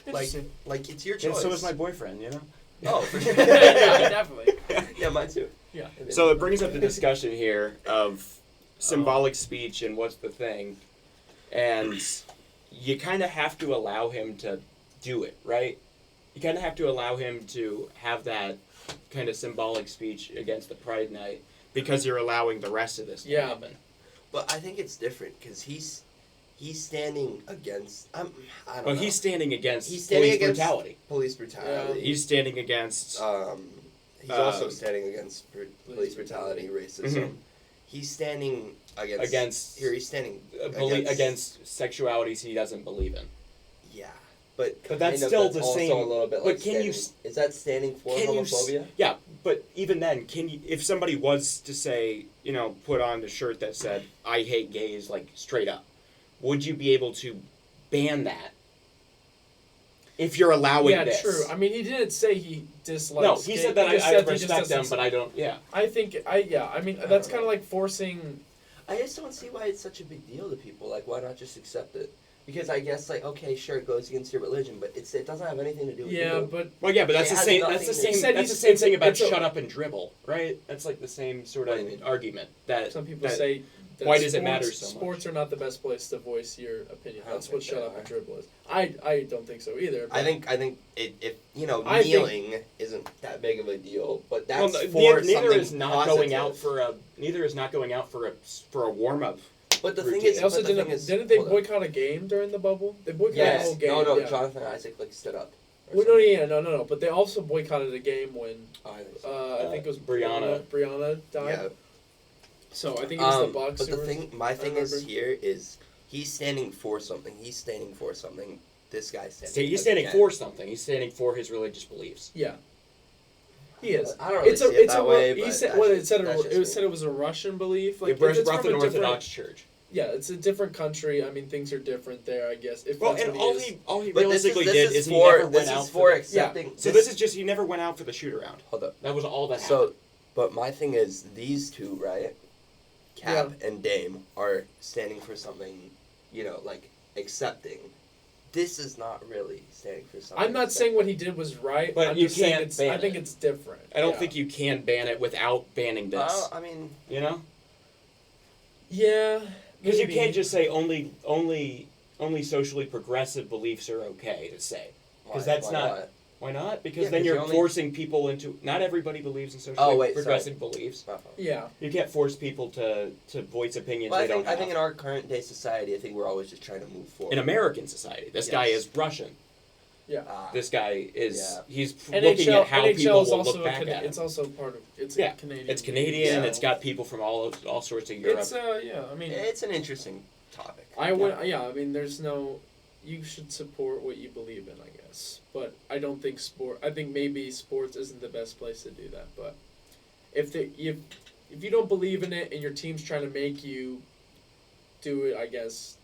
Interesting. Like it's your And choice. so is my boyfriend, you know. Oh, for sure. yeah, definitely. Yeah, mine too. Yeah. So it brings up the discussion here of symbolic speech and what's the thing, and you kind of have to allow him to do it, right? You kind of have to allow him to have that kind of symbolic speech against the Pride Night because you're allowing the rest of this to Yeah. happen. But I think it's different because he's standing against. I don't Well, know. he's standing against He's standing police against brutality. police brutality. He's standing against He's also Um, standing against police brutality, racism. Mhm. He's standing against. Against- Here, he's standing against sexualities he doesn't believe in. Yeah, but But that's kind of, still that's the also same- a little bit but like can you standing, is that standing for can you homophobia? Yeah, but even then, can you? If somebody was to say, put on the shirt that said "I hate gays," like straight up, would you be able to ban that? If you're allowing Yeah, this. true. I mean, he didn't say he dislikes. No, he gay- said that just I said he just respect them, doesn't- but I don't. Yeah. I think I mean I that's don't kind of know. like forcing. I just don't see why it's such a big deal to people. Like, why not just accept it? Because I guess, like, okay, sure, it goes against your religion, but it doesn't have anything to do with Yeah, you. but Well, yeah, but that's It the has same. nothing That's the to- same. He said That's the he's- same it's a- thing about it's a- shut up and dribble, right? That's like the same sort What of do you mean? argument. That some people that- say. That why does it matter sports- so much? Sports are not the best place to voice your opinion. I don't That's what think shut they up are. and dribble is. I don't think so either. I but- think if I think- kneeling isn't that big of a deal, but that's Well, for neither something is not positive. going out for a warm up. But the thing routine. is, They also but the thing is, didn't they hold on. boycott a game during the bubble? They boycotted the Yes, whole game. no, yeah. Jonathan Isaac stood up. or Well, something. no. But they also boycotted a game when Oh, I think so. I think it was Brianna. Brianna died. Yeah. So I think it was the Bucks. But who the were- thing, my thing is remember. here is he's standing for something. He's standing for something. This guy's standing. He's standing against. for something. He's standing for his religious beliefs. Yeah. He is. I don't really It's see a. it It's that a. way, He but said. that's Well, just- it said. that's It just was me. said it was a Russian belief. Like The it's from a Russian different. Orthodox Church. Yeah, it's a different country. I mean, things are different there. I guess. If Well, that's and what all he is. he But realistically this did is is he for never this went is out for the- accepting. So this is just he never went out for the shoot around. Hold up. That was all that So, happened. but my thing is these two, right? Cap and Dame are standing for something, like accepting this is not really standing for something. I'm not saying what he did was right, But I'm you just saying can't it's, ban I think it. it's different. I don't Yeah. think you can ban it without banning this. I mean, You know, Yeah. because you maybe. can't just say only socially progressive beliefs are okay to say. Because that's why not. Why not? Because Yeah, then 'cause you're you're only- forcing people into. Not everybody believes in socially wait, progressive beliefs. My fault. Yeah. You can't force people to voice opinions Well, they I think don't have. in our current day society, I think we're always just trying to move forward. In American society, this guy Yes. is Russian. Yeah. This guy is. Yeah. He's NHL, looking at how NHL people is will also look back at him. it's also part of it's Yeah, Canadian. It's Canadian. so It's got people from all sorts of Europe. It's yeah. I mean, It's an interesting topic. I would yeah. I mean, there's no. You should support what you believe in, I guess. But I don't think I think maybe sports isn't the best place to do that. But if you don't believe in it and your team's trying to make you do it, I guess.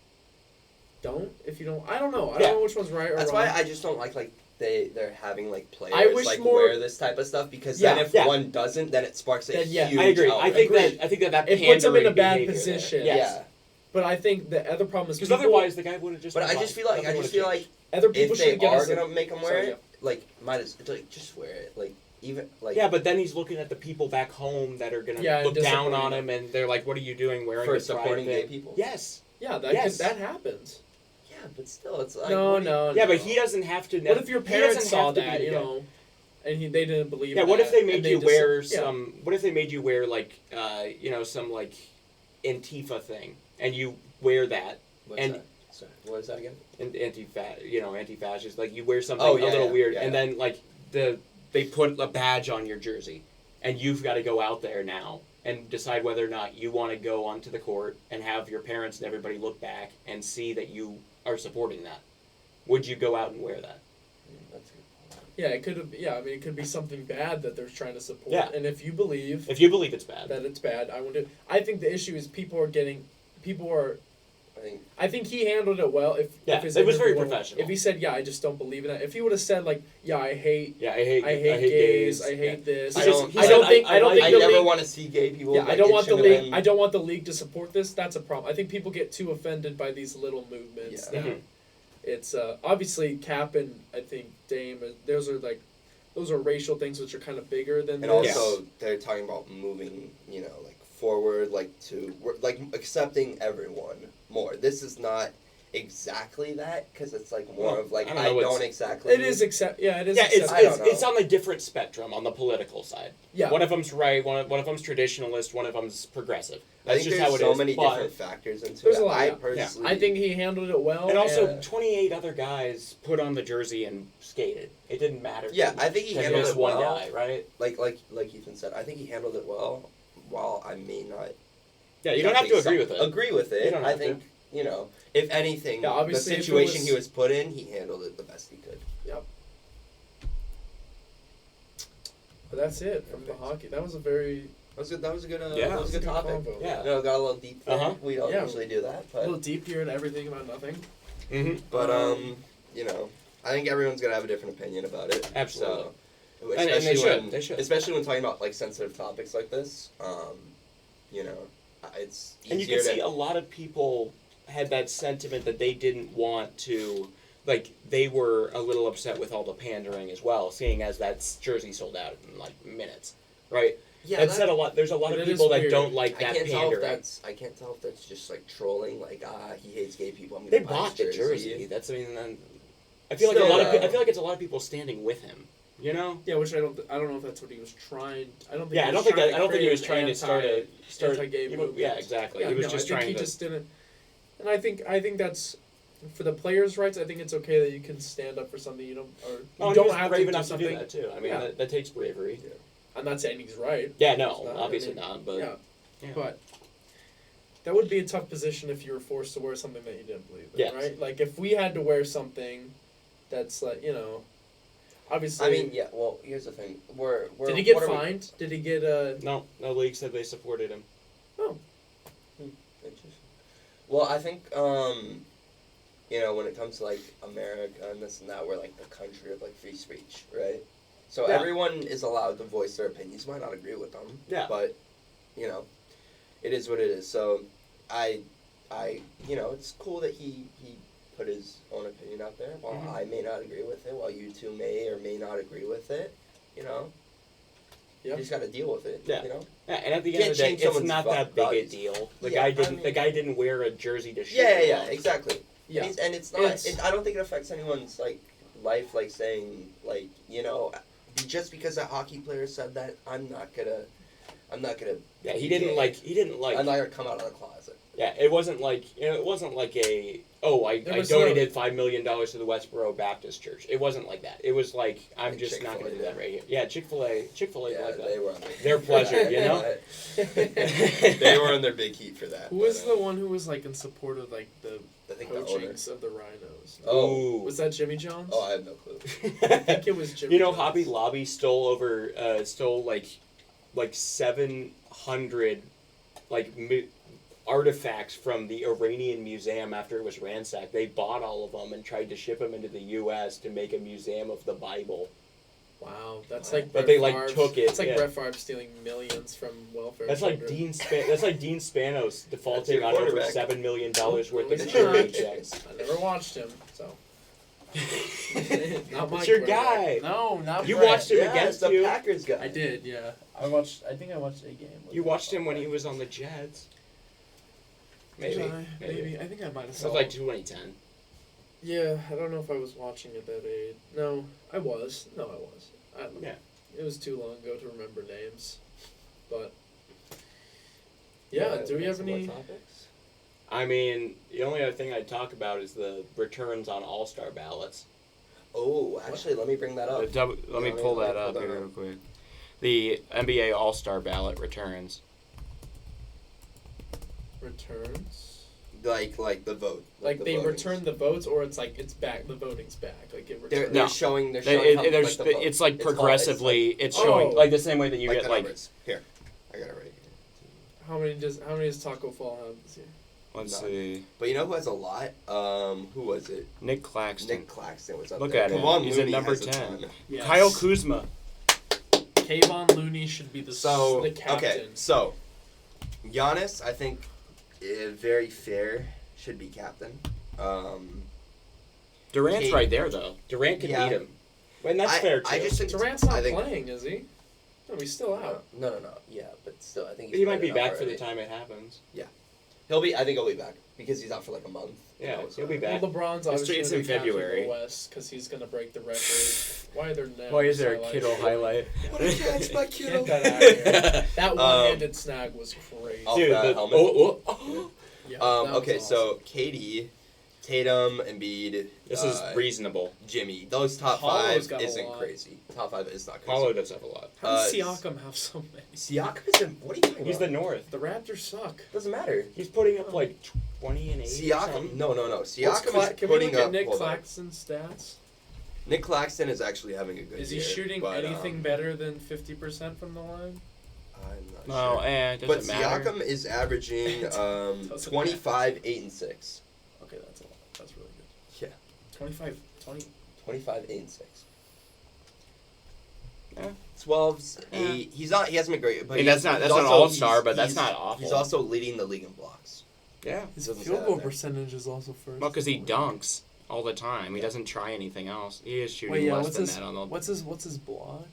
Don't if you don't. I don't know. I don't know which one's right or That's wrong. why I just don't like they're having like players I wish like more- wear this type of stuff because then Yeah. if Yeah. one doesn't, then it sparks a Then, yeah. huge. I agree. I think Agreed. that It puts him in a pandering bad behavior position. There. Yeah. Yes. But I think the other problem is Because people, otherwise the guy would have just. But been I just fine. feel like Nothing would've changed. other people if they should get are us a- gonna make them wear Sorry, it, like might as like just wear it. Like even like Yeah, but then he's looking at the people back home that are gonna Yeah, and look down disappointing on them. him, and they're like, "What are you doing wearing for this pride supporting gay thing?" people. Yes. Yeah, that Yes. that happens. Yeah, but still, it's like No, what do you- no. Yeah, no. but he doesn't have to. What if your he parents doesn't saw have to be that, the you guy. know, and they didn't believe? Yeah, that, what if they and made you just- wear yeah. some? What if they made you wear like, some like Antifa thing, and you wear that, What's and that? Sorry, what is that again? anti-fascist, like you wear something Oh, a yeah, little yeah, weird, yeah, and yeah. then like they put a badge on your jersey, and you've got to go out there now and decide whether or not you want to go onto the court and have your parents and everybody look back and see that you are supporting that. Would you go out and wear that? That's a good point. Yeah, it could have. Yeah, I mean, it could be something bad that they're trying to support. Yeah. And if you believe If you believe it's bad. that it's bad, I would. I think the issue is people are. I think I think he handled it well. Yeah, if his it was very interview- professional. If he said, "Yeah, I just don't believe in it," if he would have said like, "Yeah, I hate I hate gays, I hate Yeah. this," I He don't- just- he I said, don't think I the never league. want to see gay people. Yeah, I like, don't it want the should've league. been- I don't want the league to support this. That's a problem. I think people get too offended by these little movements. Yeah. That Mhm. it's obviously Cap and I think Dame. Those are racial things which are kind of bigger than And this. also, they're talking about moving, like forward, like to like accepting everyone more. This is not exactly that because it's like more Well, of like I don't I know, don't it's- exactly. It is accept. Yeah, it is. Yeah, accept- I don't know. it's on a different spectrum on the political side. yeah. One of them's right, one of them's traditionalist, one of them's progressive. I That's think just how there's it so is. many but- different factors into There's it. a lot, I yeah. personally, I think he handled it well. And also, 28 other guys put on the jersey and skated. It didn't matter. Yeah, I think he to handled this it one well. guy, right? Like Ethan said, I think he handled it well. While I may not. Yeah, you don't have to agree with it. Agree with You it. don't I have to. think if anything, Yeah, the obviously, if it situation was- he was put in, he handled it the best he could. But that's it from the hockey. That was a very That was good. That was a good. Yeah. that was a good topic. convo. Yeah. Got a little deep there. Uh-huh. We don't Yeah. usually do that, a but little deep here and everything about nothing. Mm-hmm. but Um, I think everyone's gonna have a different opinion about it. Absolutely. So, And they especially should. when, They should. especially when talking about like sensitive topics like this. It's easier And you can to. see a lot of people had that sentiment that they didn't want to, like, they were a little upset with all the pandering as well, seeing as that jersey sold out in, like, minutes, right? yeah, That said a lot, there's a lot But of it is people that weird. don't like I that can't tell if pandering. I can't tell if that's just like trolling. Like he hates gay people. I'm gonna They buy bought the his jersey. That's, I mean, then, I feel like Still, I feel like it's a lot of people standing with him, you know? Yeah, which I don't know if that's what he was trying. I don't think. Yeah, he I was don't think trying that, I don't think he was create trying an to start anti-gay movement. yeah, exactly. Yeah, he was no, just I think trying he to. just didn't. And I think that's for the players' rights. I think it's okay that you can stand up for something you don't or you Oh, and he don't was have brave to do enough to do something. that too. I mean, Yeah. that takes bravery. I'm not saying he's right. Yeah, It's no, not, obviously I mean, not. But yeah. yeah. But that would be a tough position if you were forced to wear something that you didn't believe in, Yes. right? Like if we had to wear something that's like obviously. I mean, yeah. Well, here's the thing. We're did he get what are we- fined? Did he get a? No league said they supported him. Interesting. Well, I think when it comes to like America and this and that, we're like the country of like free speech, right? So Yeah. everyone is allowed to voice their opinions. You might not agree with them, Yeah. but it is what it is. So I it's cool that he put his own opinion out there. While Mhm. I may not agree with it, while you two may or may not agree with it, you know, Yep. you just got to deal with it. Yeah. You know. Yeah, and at the Can't end of the day, change it's someone's not that big a values. deal. The Yeah, guy didn't. I The guy didn't wear a jersey to shoot. Yeah, exactly. Yeah. And it's not. It's- I don't think it affects anyone's like life. Like saying like you know, just because a hockey player said that, I'm not gonna. Yeah, he didn't like. I'm not gonna come out of the closet. Yeah, it wasn't like it wasn't like I There I was donated $5 million to the Westboro Baptist Church. It wasn't like that. It was like I'm Like just not going to do Chick-fil-A that right here. Yeah, Chick-fil-A Yeah, like that. they were on Their pleasure, you know? They were on their big heat for that. Who was the one who was like in support of like the I think the owner. coachings of the Rhinos? Oh. Ooh. Was that Jimmy John's? Oh, I have no clue. I think it was Jimmy. You know, John's. Hobby Lobby stole like 700 artifacts from the Iranian museum after it was ransacked. They bought all of them and tried to ship them into the U.S. to make a museum of the Bible. Wow, that's Wow. like. But Brett they, like, Favre's- took it, It's like yeah. Brett Favre stealing millions from welfare. That's like children. That's like Dean Spanos defaulting your on over quarterback. $7 million worth of It's security not. checks. I never watched him, so. Not my It's your quarterback. guy. No, not You Brett. watched him Yeah, against the you. Packers guy. I did, yeah. I think I watched a game. with You watched him when he was on the Jets. Did Maybe. I? Maybe. I think I might have That saw. was like 2010. Yeah, I don't know if I was watching at that age. No, I was. No, I was. I don't know. Yeah. It was too long ago to remember names, but. Yeah. Do we have some more any? topics? I mean, the only other thing I'd talk about is the returns on All-Star ballots. Oh, actually, let me bring that up. Let me pull that up here real quick. The NBA All-Star ballot returns. Returns. Like the vote. Like the they votings. return the votes, or it's like it's back. The voting's back. Like it They're returns. No. showing. They're They- showing. how, there's- like, the vote. it's like It's all- progressively. It's Oh. showing like the same way that you like get the like. numbers. Here, I got it right here. How many does Taco Fall have this year? Let's No. see. But you know who has a lot? Who was it? Nick Claxton. Nick Claxton was up Look there. at him. Kevon He's at Looney number has a 10. ton. Yes. Kyle Kuzma. Kayvon Looney should be the So captain. okay, so Giannis, I think, very fair, should be captain. Durant's Kate- right there though. Durant can Yeah. beat him. And that's I- fair too. I just think Durant's not I think, playing, is he? No, he's still out. No. Yeah, but still, I think he might played be enough back for already. the time it happens. He'll be. I think he'll be back because he's out for like a month. Yeah, You know, he'll be so- back. Well, LeBron's obviously it's gonna in be captain of February. the West because he's gonna break the record. Why are there names? Why is there a highlighted? Kittle highlight? What a catch by Kittle. Get that out of here. That one-handed snag was crazy. Off Dude, that the, helmet. oh. Yeah, that was Okay, awesome. so Katie, Tatum, Embiid, This is reasonable. Jimmy. Those top Paolo's five got a isn't lot. crazy. Top five is not crazy. Paulo does have a lot. How does uh, Siakam have so many? Siakam is in. What are you talking He's the about? North. The Raptors suck. Doesn't matter. He's putting up like 20 and 8. Siakam. No. What's Siakam is Can we putting look up. at Nick hold on. Claxton's stats? Nick Claxton is actually having a good Is he year. shooting but, anything better than 50% from the line? I'm not No, sure. it But doesn't matter. Siakam is averaging Doesn't 25, 8, and 6. Okay, that's a lot. That's really Yeah. good. 20. 25, 8, and 6. Yeah. 12's 8. He's not. He hasn't been great. But And he's- that's not he's an also- all-star, he's- but that's he's- not awful. He's also leading the league in blocks. Yeah. His Doesn't say field that goal there. percentage is also first. Well, because he dunks all the time. He doesn't try anything else. He is shooting Wait, yeah, less what's than his that on the what's his blocks?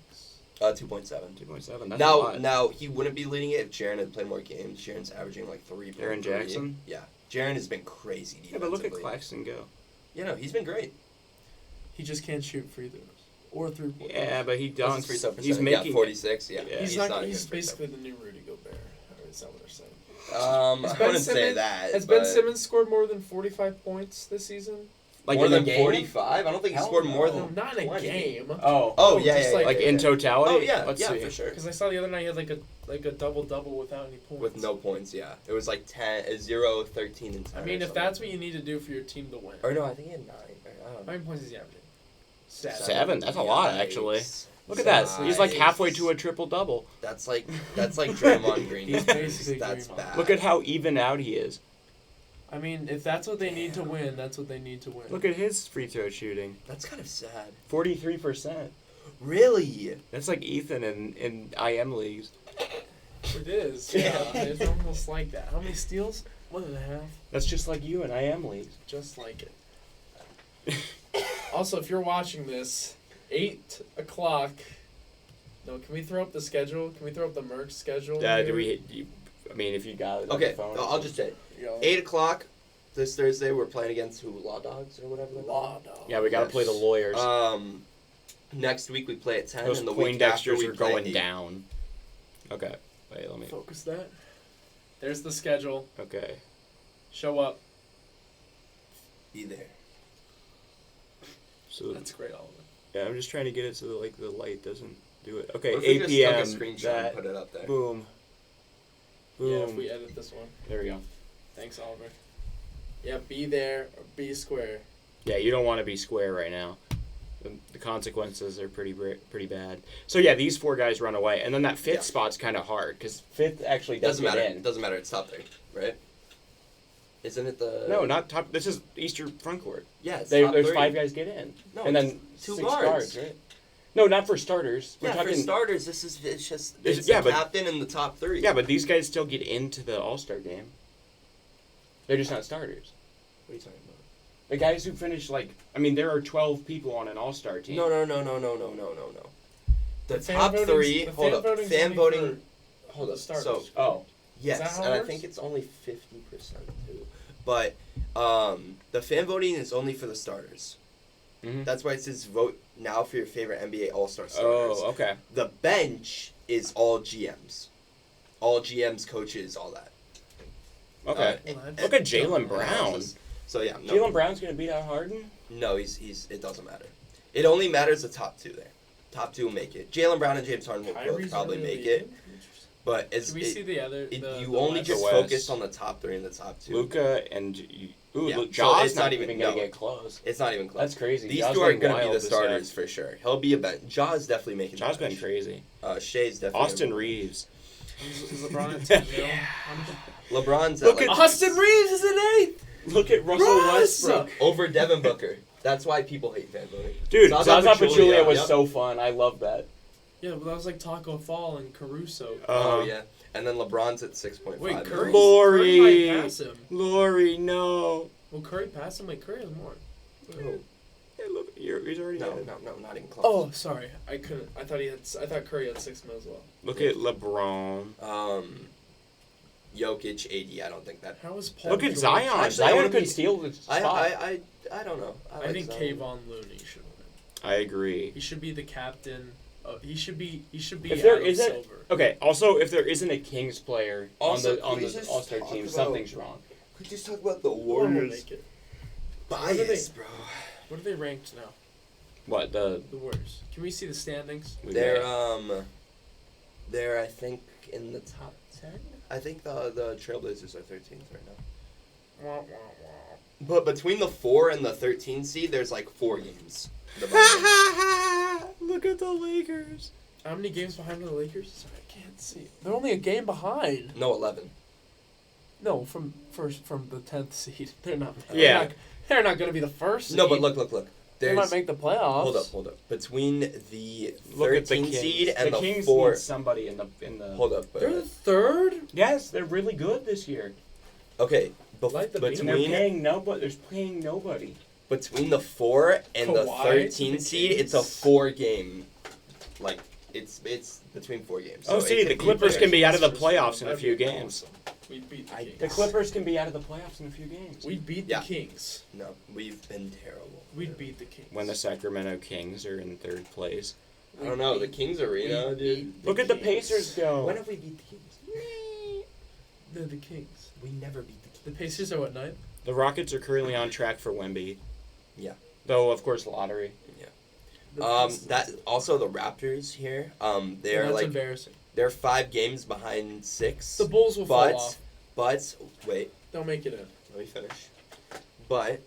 2.7. 2.7. That's a lot. Now he wouldn't be leading it if Jaren had played more games. Jaren's averaging like 3. Jaren Jackson? Yeah, Jaren has been crazy. Yeah, but look at defensively. Claxton go. You know, he's been great. He just can't shoot free throws or 3-point. Yeah, but he What's his dunks. free throw He's percentage? making 46. Yeah, Yeah. He's not. not. a He's good free basically the new Rudy Gobert. Or is that what they're saying? throw. Has I Ben wouldn't say Simmons- that. Has but Ben Simmons scored more than 45 points this season? like more in the than game? 45? I don't think he Hell scored more no, than not in a 20. game. Oh. Oh No, yeah, just yeah, like- Like yeah, in yeah. totality? Oh yeah, Let's yeah, see. for sure. Because I saw the other night he had like a double without any points. With no points, yeah. It was like 0, 13, and 10. I mean, if that's what you need to do for your team to win. Or no, I think he had 9. I don't How know. many points is he averaging? 7? That's a lot, actually. Look at that. He's like halfway to a triple-double. That's like Draymond Green. He's basically That's Draymond. bad. Look at how even out he is. I mean, if that's what they need to win, that's what they need to win. Look at his free throw shooting. That's kind of sad. 43%. Really? That's like Ethan in IM leagues. It is. Yeah, it's almost like that. How many steals? 1.5. That's just like you in IM leagues. Just like it. Also, if you're watching this, 8 o'clock. No, can we throw up the schedule? Can we throw up the Merc schedule? Do here? I mean, if you got it on Okay, the phone. I'll just say it. Yo. 8 o'clock this Thursday. We're playing against who? Law Dogs or whatever they're called. Law dog. Yeah, we got to play the lawyers. Next week we play at 10, Those and the week after Poindexters we are play going 8. down. Okay. Wait, let me. Focus that. There's the schedule. Okay. Show up. Be there. So That's great, Oliver. yeah, I'm just trying to get it so that like the light doesn't do it. Okay, What if we 8 just p.m. took a screenshot That and put it up there? boom. Boom. Yeah, if we edit this one. There we go. Thanks, Oliver. Yeah, be there or be square. Yeah, you don't want to be square right now. The consequences are pretty bad. So yeah, these 4 guys run away, and then that 5th spot's kind of hard because 5th actually Doesn't doesn't matter. get in. It doesn't matter. It's top 3, right? Isn't it the? No, not top. This is Easter front court. Yeah, it's There's top 3. 5 guys get in, No, and it's then 2 6 guards. guards, right? No, not for starters. We're Yeah, talking. for starters, it's just It's- the yeah, but- captain and the top 3. Yeah, but these guys still get into the All-Star game. They're just not starters. What are you talking about? The guys who finish there are 12 people on an All-Star team. No. The fan top voting's- 3. the Hold fan up. voting's Fan only voting. for Hold the up. starters. So Oh, yes, that how it and I works? think it's only 50% too. But the fan voting is only for the starters. Mhm. That's why it says vote now for your favorite NBA All-Star starters. oh, okay. The bench is all GMs. All GMs, coaches, all that. Okay. Look at Jaylen Brown. So yeah, no, Jaylen Brown's gonna beat out Harden. no, he's. It doesn't matter. It only matters the top 2 there. Top 2 will make it. Jaylen Brown and James Harden will both Kyrie's probably really make it. in? But it's Can we see the other? you only West? just West. focus on the top 3 and the top 2. Luka and Yeah, so Ja's it's not not even even- gonna no. get close. It's not even close. That's crazy. These Ja's 2 are been going to be wild the this starters half. for sure. He'll be a bench. Ja's definitely making. Ja's the been bench. crazy. Shay's definitely. Austin Reeves. Is LeBron at 10? LeBron's Look at at- Austin Reeves is an 8th. Look at Russell Russ! Westbrook. over Devin Booker. That's why people hate fan voting. Dude, Zaza Zaza Pachulia was yep. so fun. I love that. Yeah, but that was like Taco Fall and Caruso. Oh yeah, and then LeBron's at 6.5. Wait, Curry Lori. might pass him. Lori, no. Will Curry pass him? Wait, Curry has more. Oh, Hey, look, he's already no, ahead. no, not even close. Oh, sorry, I couldn't. I thought Curry had 6 mil as well. Look at LeBron. Jokic, AD. I don't think that. How is Paul? Look at George? Zion. Actually, I Zion wanna could be- steal the spot. I don't know. I like think Zion. Kayvon Looney should win. I agree. He should be the captain. He should be. If there Adam isn't- Silver. Okay. Also, if there isn't a Kings player Also, on can we the just All-Star talk team, about- something's wrong. We just talk about the One will Warriors. make it. Bias, bro. What are they ranked now? What the? The Warriors. Can we see the standings? They're I think in the top 10. I think the Trailblazers are 13th right now. Wah, wah, wah. But between the 4 and the 13 seed, there's like 4 games. divided. Look at the Lakers. How many games behind are the Lakers? Sorry, I can't see. They're only a game behind. No, 11. No, from the 10th seed. They're not. Yeah. They're not going to be the first seed. No, but look. They might make the playoffs. Hold up. Between the Look at the 13 Kings. seed and the Kings 4. need somebody in the. Hold up. They're the third. Yes, they're really good this year. Okay. Light the beam. And they're Between paying nobody. There's paying nobody. between the 4 and the Kawhi 13 to the seed, it's a Kings. 4 game. Like it's between 4 games. Oh, So see, it the could Clippers very- can be out of the First playoffs in round. a few That'd be games. awesome. We'd beat the I- Kings. The Clippers can be out of the playoffs in a few games. We'd beat Yeah. the Kings. No, we've been terrible. We'd beat the Kings. When the Sacramento Kings are in third place. I don't know, the Kings Arena, We'd dude. beat Look at the Kings. Pacers go. When have we beat the Kings? They're the Kings. We never beat the Kings. The Pacers are what, 9? The Rockets are currently on track for Wemby. Yeah. Though, of course, lottery. That also the Raptors here. They're That's like embarrassing. they're 5 games behind 6. The Bulls will fall off. But wait, They'll make it in. let me finish. But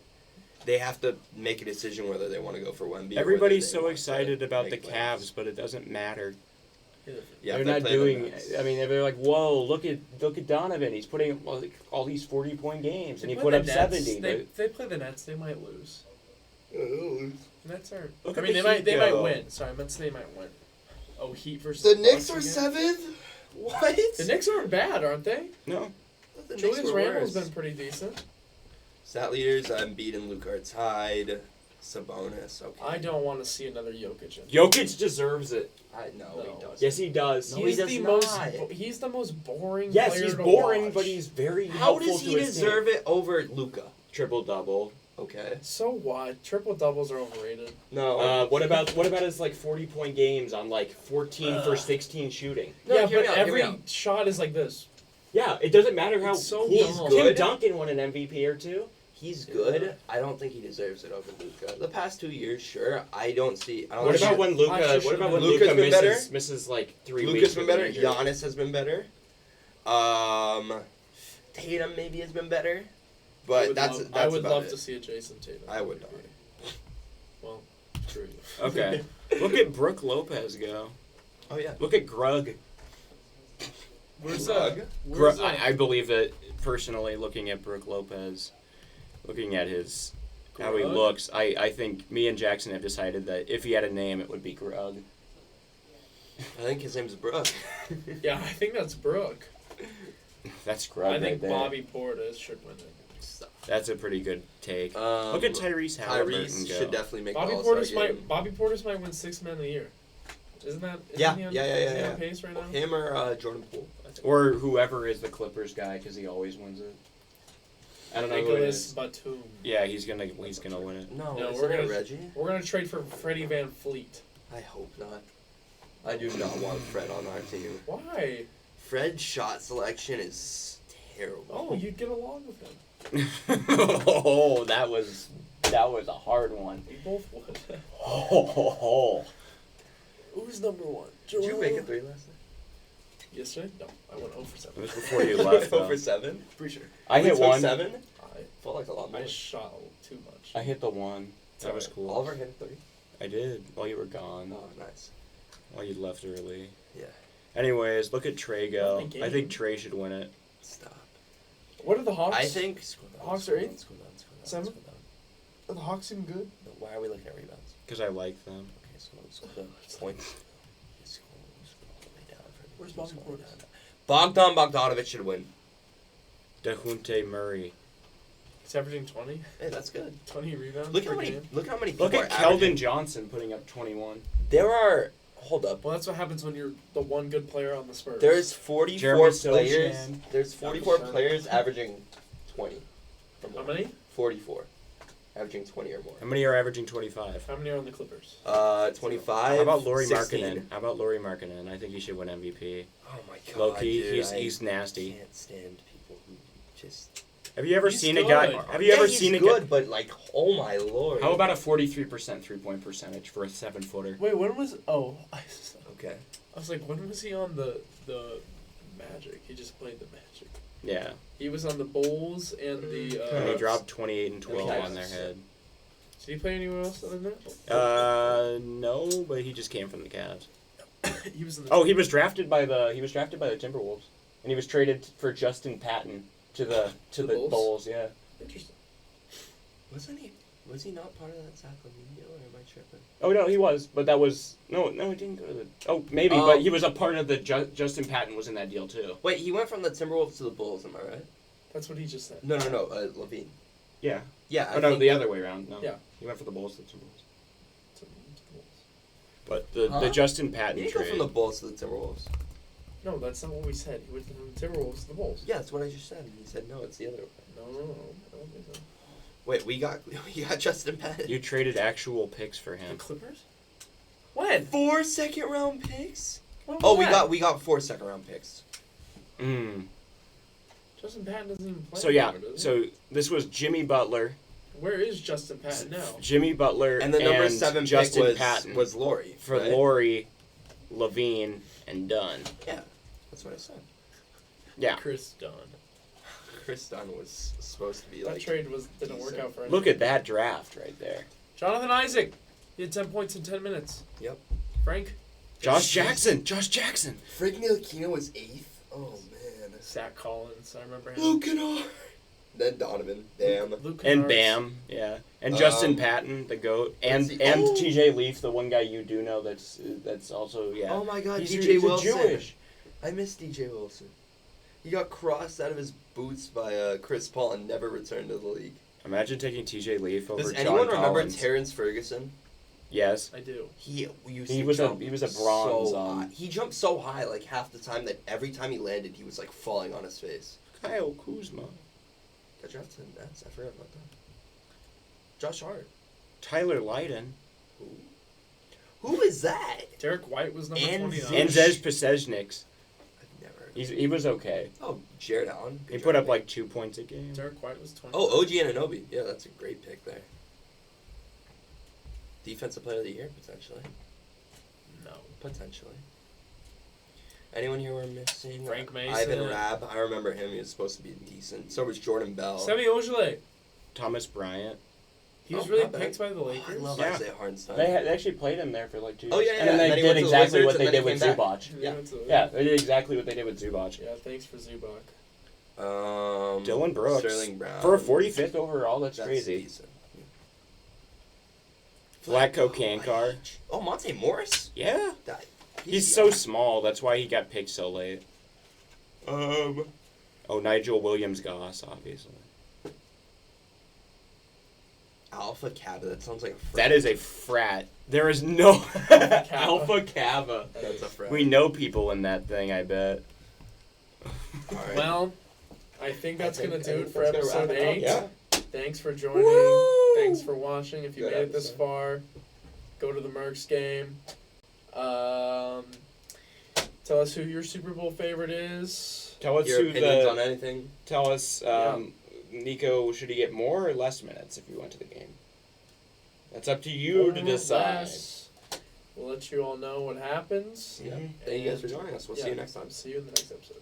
they have to make a decision whether they want to go for Wemby. or Everybody's whether they so want excited to about the make playoffs. Cavs, but it doesn't matter. Yeah, they're they not play the doing. Nets. I mean, they're like, whoa, look at Donovan. He's putting up like, all these 40-point games, and he They put play up the Nets. 70. They play the Nets. They might lose. Nets are. Look I at mean, the they might. Heat They might go. win. Sorry, I meant to say they might win. Oh, Heat versus The Knicks Bucks are again? 7th. What? The Knicks aren't bad, aren't they? No. The Knicks Julius were Randle's worse. been pretty decent. Stat leaders, Embiid and Luka are tied. Sabonis. Okay. I don't want to see another Jokic. Jokic deserves it. No, No. he doesn't. Yes, he does. No, He's he does the not. he's the most boring. Yes, player he's to boring, watch. but he's very How helpful does he to his deserve team. it over Luka? Triple-double. Okay. So what? Triple doubles are overrated. No. What about his like 40-point games on like 14 for 16 shooting? No, yeah, hear but me out, hear me every out. shot is like this. Yeah, it doesn't matter how It's so He's dumb. good. Tim Duncan won an MVP or two. He's good. I don't think he deserves it over Luka. The past 2 years, sure. I don't see. I don't What see- about when Luka? Actually, What about when Luka's Luka been better? misses like 3 weeks? Luka's been with better. an injury? Giannis has been better. Tatum maybe has been better. But that's I would about love it. to see a Jason Tatum. I would not. Well, true. Okay. Look at Brooke Lopez go. Oh yeah. Look at Grug. Where's Rug? that? Where's that? I believe that personally. Looking at Brooke Lopez, looking at his how he Grug? looks, I think me and Jackson have decided that if he had a name, it would be Grug. I think his name's Brooke. Yeah, I think that's Brooke. That's Grug I right think there. Bobby Portis should win it. That's a pretty good take. Look at Tyrese Halliburton Tyrese go. should definitely make Bobby the All-Star Portis game. Bobby Portis might win 6th man of the year. Isn't that? Yeah, he on, yeah, is he yeah. on pace right now? Him or Jordan Poole. I think. Or whoever is the Clippers guy, because he always wins it. I don't know who it Nicholas is. Batum. Yeah, he's gonna win it. No, No, isn't we're it gonna- Reggie. We're gonna trade for Freddie Van Fleet. I hope not. I do not want Fred on our team. Why? Fred's shot selection is terrible. Oh, you'd get along with him. Oh, that was a hard one. We both would. Oh, Who's number one? Did you make a 3 last night? Yesterday? No, I went 0 for 7. it was before you left. Over Though. 7? Pretty sure. I hit We took one. 7? I Felt like a lot more. I shot too much. I hit the one. That was Alright. cool. Oliver hit 3. I did while you were gone. Oh, nice. While you left early. Yeah. Anyways, look at Trey go. What a I think game. Trey should win it. Stop. What are the Hawks? I think. Hawks are 8th? Scroll down. 7th? Scroll down. Are the Hawks even good? No, why are we looking at rebounds? Because I like them. Okay, scroll down. Points. Scroll all the way down. Where's Bobby Scroll Portis? down. Bogdanovic should win. Dehunte Murray. He's averaging 20. Hey, that's good. 20 rebounds Look per how many. game. Look how many people Look are at Keldon averaging. Johnson putting up 21. There are. Hold up. Well, that's what happens when you're the one good player on the Spurs. There's 44 Jeremy players. Sochan. There's 44 Sochan. players averaging 20. Or How more. many? 44. Averaging 20 or more. How many are averaging 25? How many are on the Clippers? 25. How about Lauri 16. Markkanen? How about Lauri Markkanen? I think he should win MVP. Oh my god. Low key, dude, he's I nasty. can't stand people who just. Have you ever He's seen a good. guy? Have you Yeah, ever he's seen a good, guy? but like, oh my lord. How about a 43% 3-point percentage for a 7-footer? Wait, when was? Oh, I Okay. was like, when was he on the Magic? He just played the Magic. Yeah, He was on the Bulls and the. and he dropped 28 and 12 Okay. on their head. Did he play anywhere else other than that? No, but he just came from the Cavs. He was in the. Oh, he was drafted by the Timberwolves, and he was traded for Justin Patton to the The Bulls? Bulls. Yeah. Interesting. Was he not part of that Sacramento, or am I tripping? Oh no, he was, but that was no, he didn't go to the. Oh, maybe, but he was a part of the. Justin Patton was in that deal too. Wait, he went from the Timberwolves to the Bulls, am I right? That's what he just said. No, Levine. Yeah. Yeah. Oh no, the other way around. No. Yeah. He went for the Bulls to the Timberwolves. To the Bulls. But the Huh? Justin Patton He didn't go trade. from the Bulls to the Timberwolves. No, that's not what we said. He went from the Timberwolves to the Bulls. Yeah, that's what I just said. And he said no, it's the other way. No, I don't think so. Wait, we got Justin Patton. You traded actual picks for The him. Clippers? When? 4 second-round picks. When was Oh, that? we got 4 second-round picks. Mm. Justin Patton doesn't even play. So yeah, anymore, does he? so this was Jimmy Butler, Where is Justin Patton now? Jimmy Butler, And the number 7 Justin pick Patton was Laurie. for right? Laurie, Levine, and Dunn. Yeah, that's what I said. Yeah. Chris Dunn. Chris Dunn was supposed to be That like. trade didn't work decent. out for him. Look at that draft right there. Jonathan Isaac. He had 10 points in 10 minutes. Yep. Frank. Josh Jackson. Frank Ntilikina was 8th. Oh man. Zach Collins. I remember him. Luke Kennard. Then Donovan. Bam. Luke And Kennard's- Bam, yeah, and Justin Patton, the goat, and let's see. TJ Leaf, the one guy you do know that's also yeah. Oh my God, He's DJ he's Wilson. Jewish. I miss DJ Wilson. He got crossed out of his boots by Chris Paul and never returned to the league. Imagine taking TJ Leaf over Does John anyone remember Collins. Terrence Ferguson? Yes. I do. He He was a bronze. So high. He jumped so high, like half the time, that every time he landed, he was like falling on his face. Kyle Kuzma. Got drafted to the Nets. I forgot about that. Josh Hart. Tyler Lydon. Who is that? Derek White was number And 29. And Zej Pesejniks. I've never. He was okay. Oh, Jared Allen. He Good put draft up pick. like 2 points a game. Derek White was 20. Oh, OG Anunoby. Yeah, that's a great pick there. Defensive player of the year, potentially. No. Potentially. Anyone here we're missing? Frank Mason. Ivan Rabb. I remember him. He was supposed to be decent. So was Jordan Bell. Semi Ojeleye. Thomas Bryant. He was Oh, really not bad. picked by the I Lakers. love Yeah. Isaiah Hartenstein. They actually played him there for like 2 years. Oh, yeah, And then yeah. they And then he did went to the exactly Wizards, what and they then did he with came back. Zubac. Yeah. Yeah, they did exactly what they did with Zubac. Yeah, thanks for Zubac. Dylan Brooks. Sterling Brown. For a 45th overall, that's crazy. Decent. Vlatko Kankar. Oh, Monte Morris? Yeah. That, He's so small. That's why he got picked so late. Oh, Nigel Williams-Goss, obviously. Alpha Kappa. That sounds like a frat. That is a frat. There is no Alpha Kappa. That's a frat. We know people in that thing, I bet. All right. Well, I think that's I going think- to I do think it for that's gonna episode wrap it up. 8. Yeah. Thanks for joining. Woo! Thanks for watching. If you Good made it this episode. far, go to the Mercs game. Tell us who your Super Bowl favorite is. Tell us Your who opinions on the. anything? Tell us, Nico, should he get more or less minutes if he went to the game? That's up to you to More or decide. less. We'll let you all know what happens. Yeah. Mhm. Thank you guys for joining us. We'll see you next time. See you in the next episode.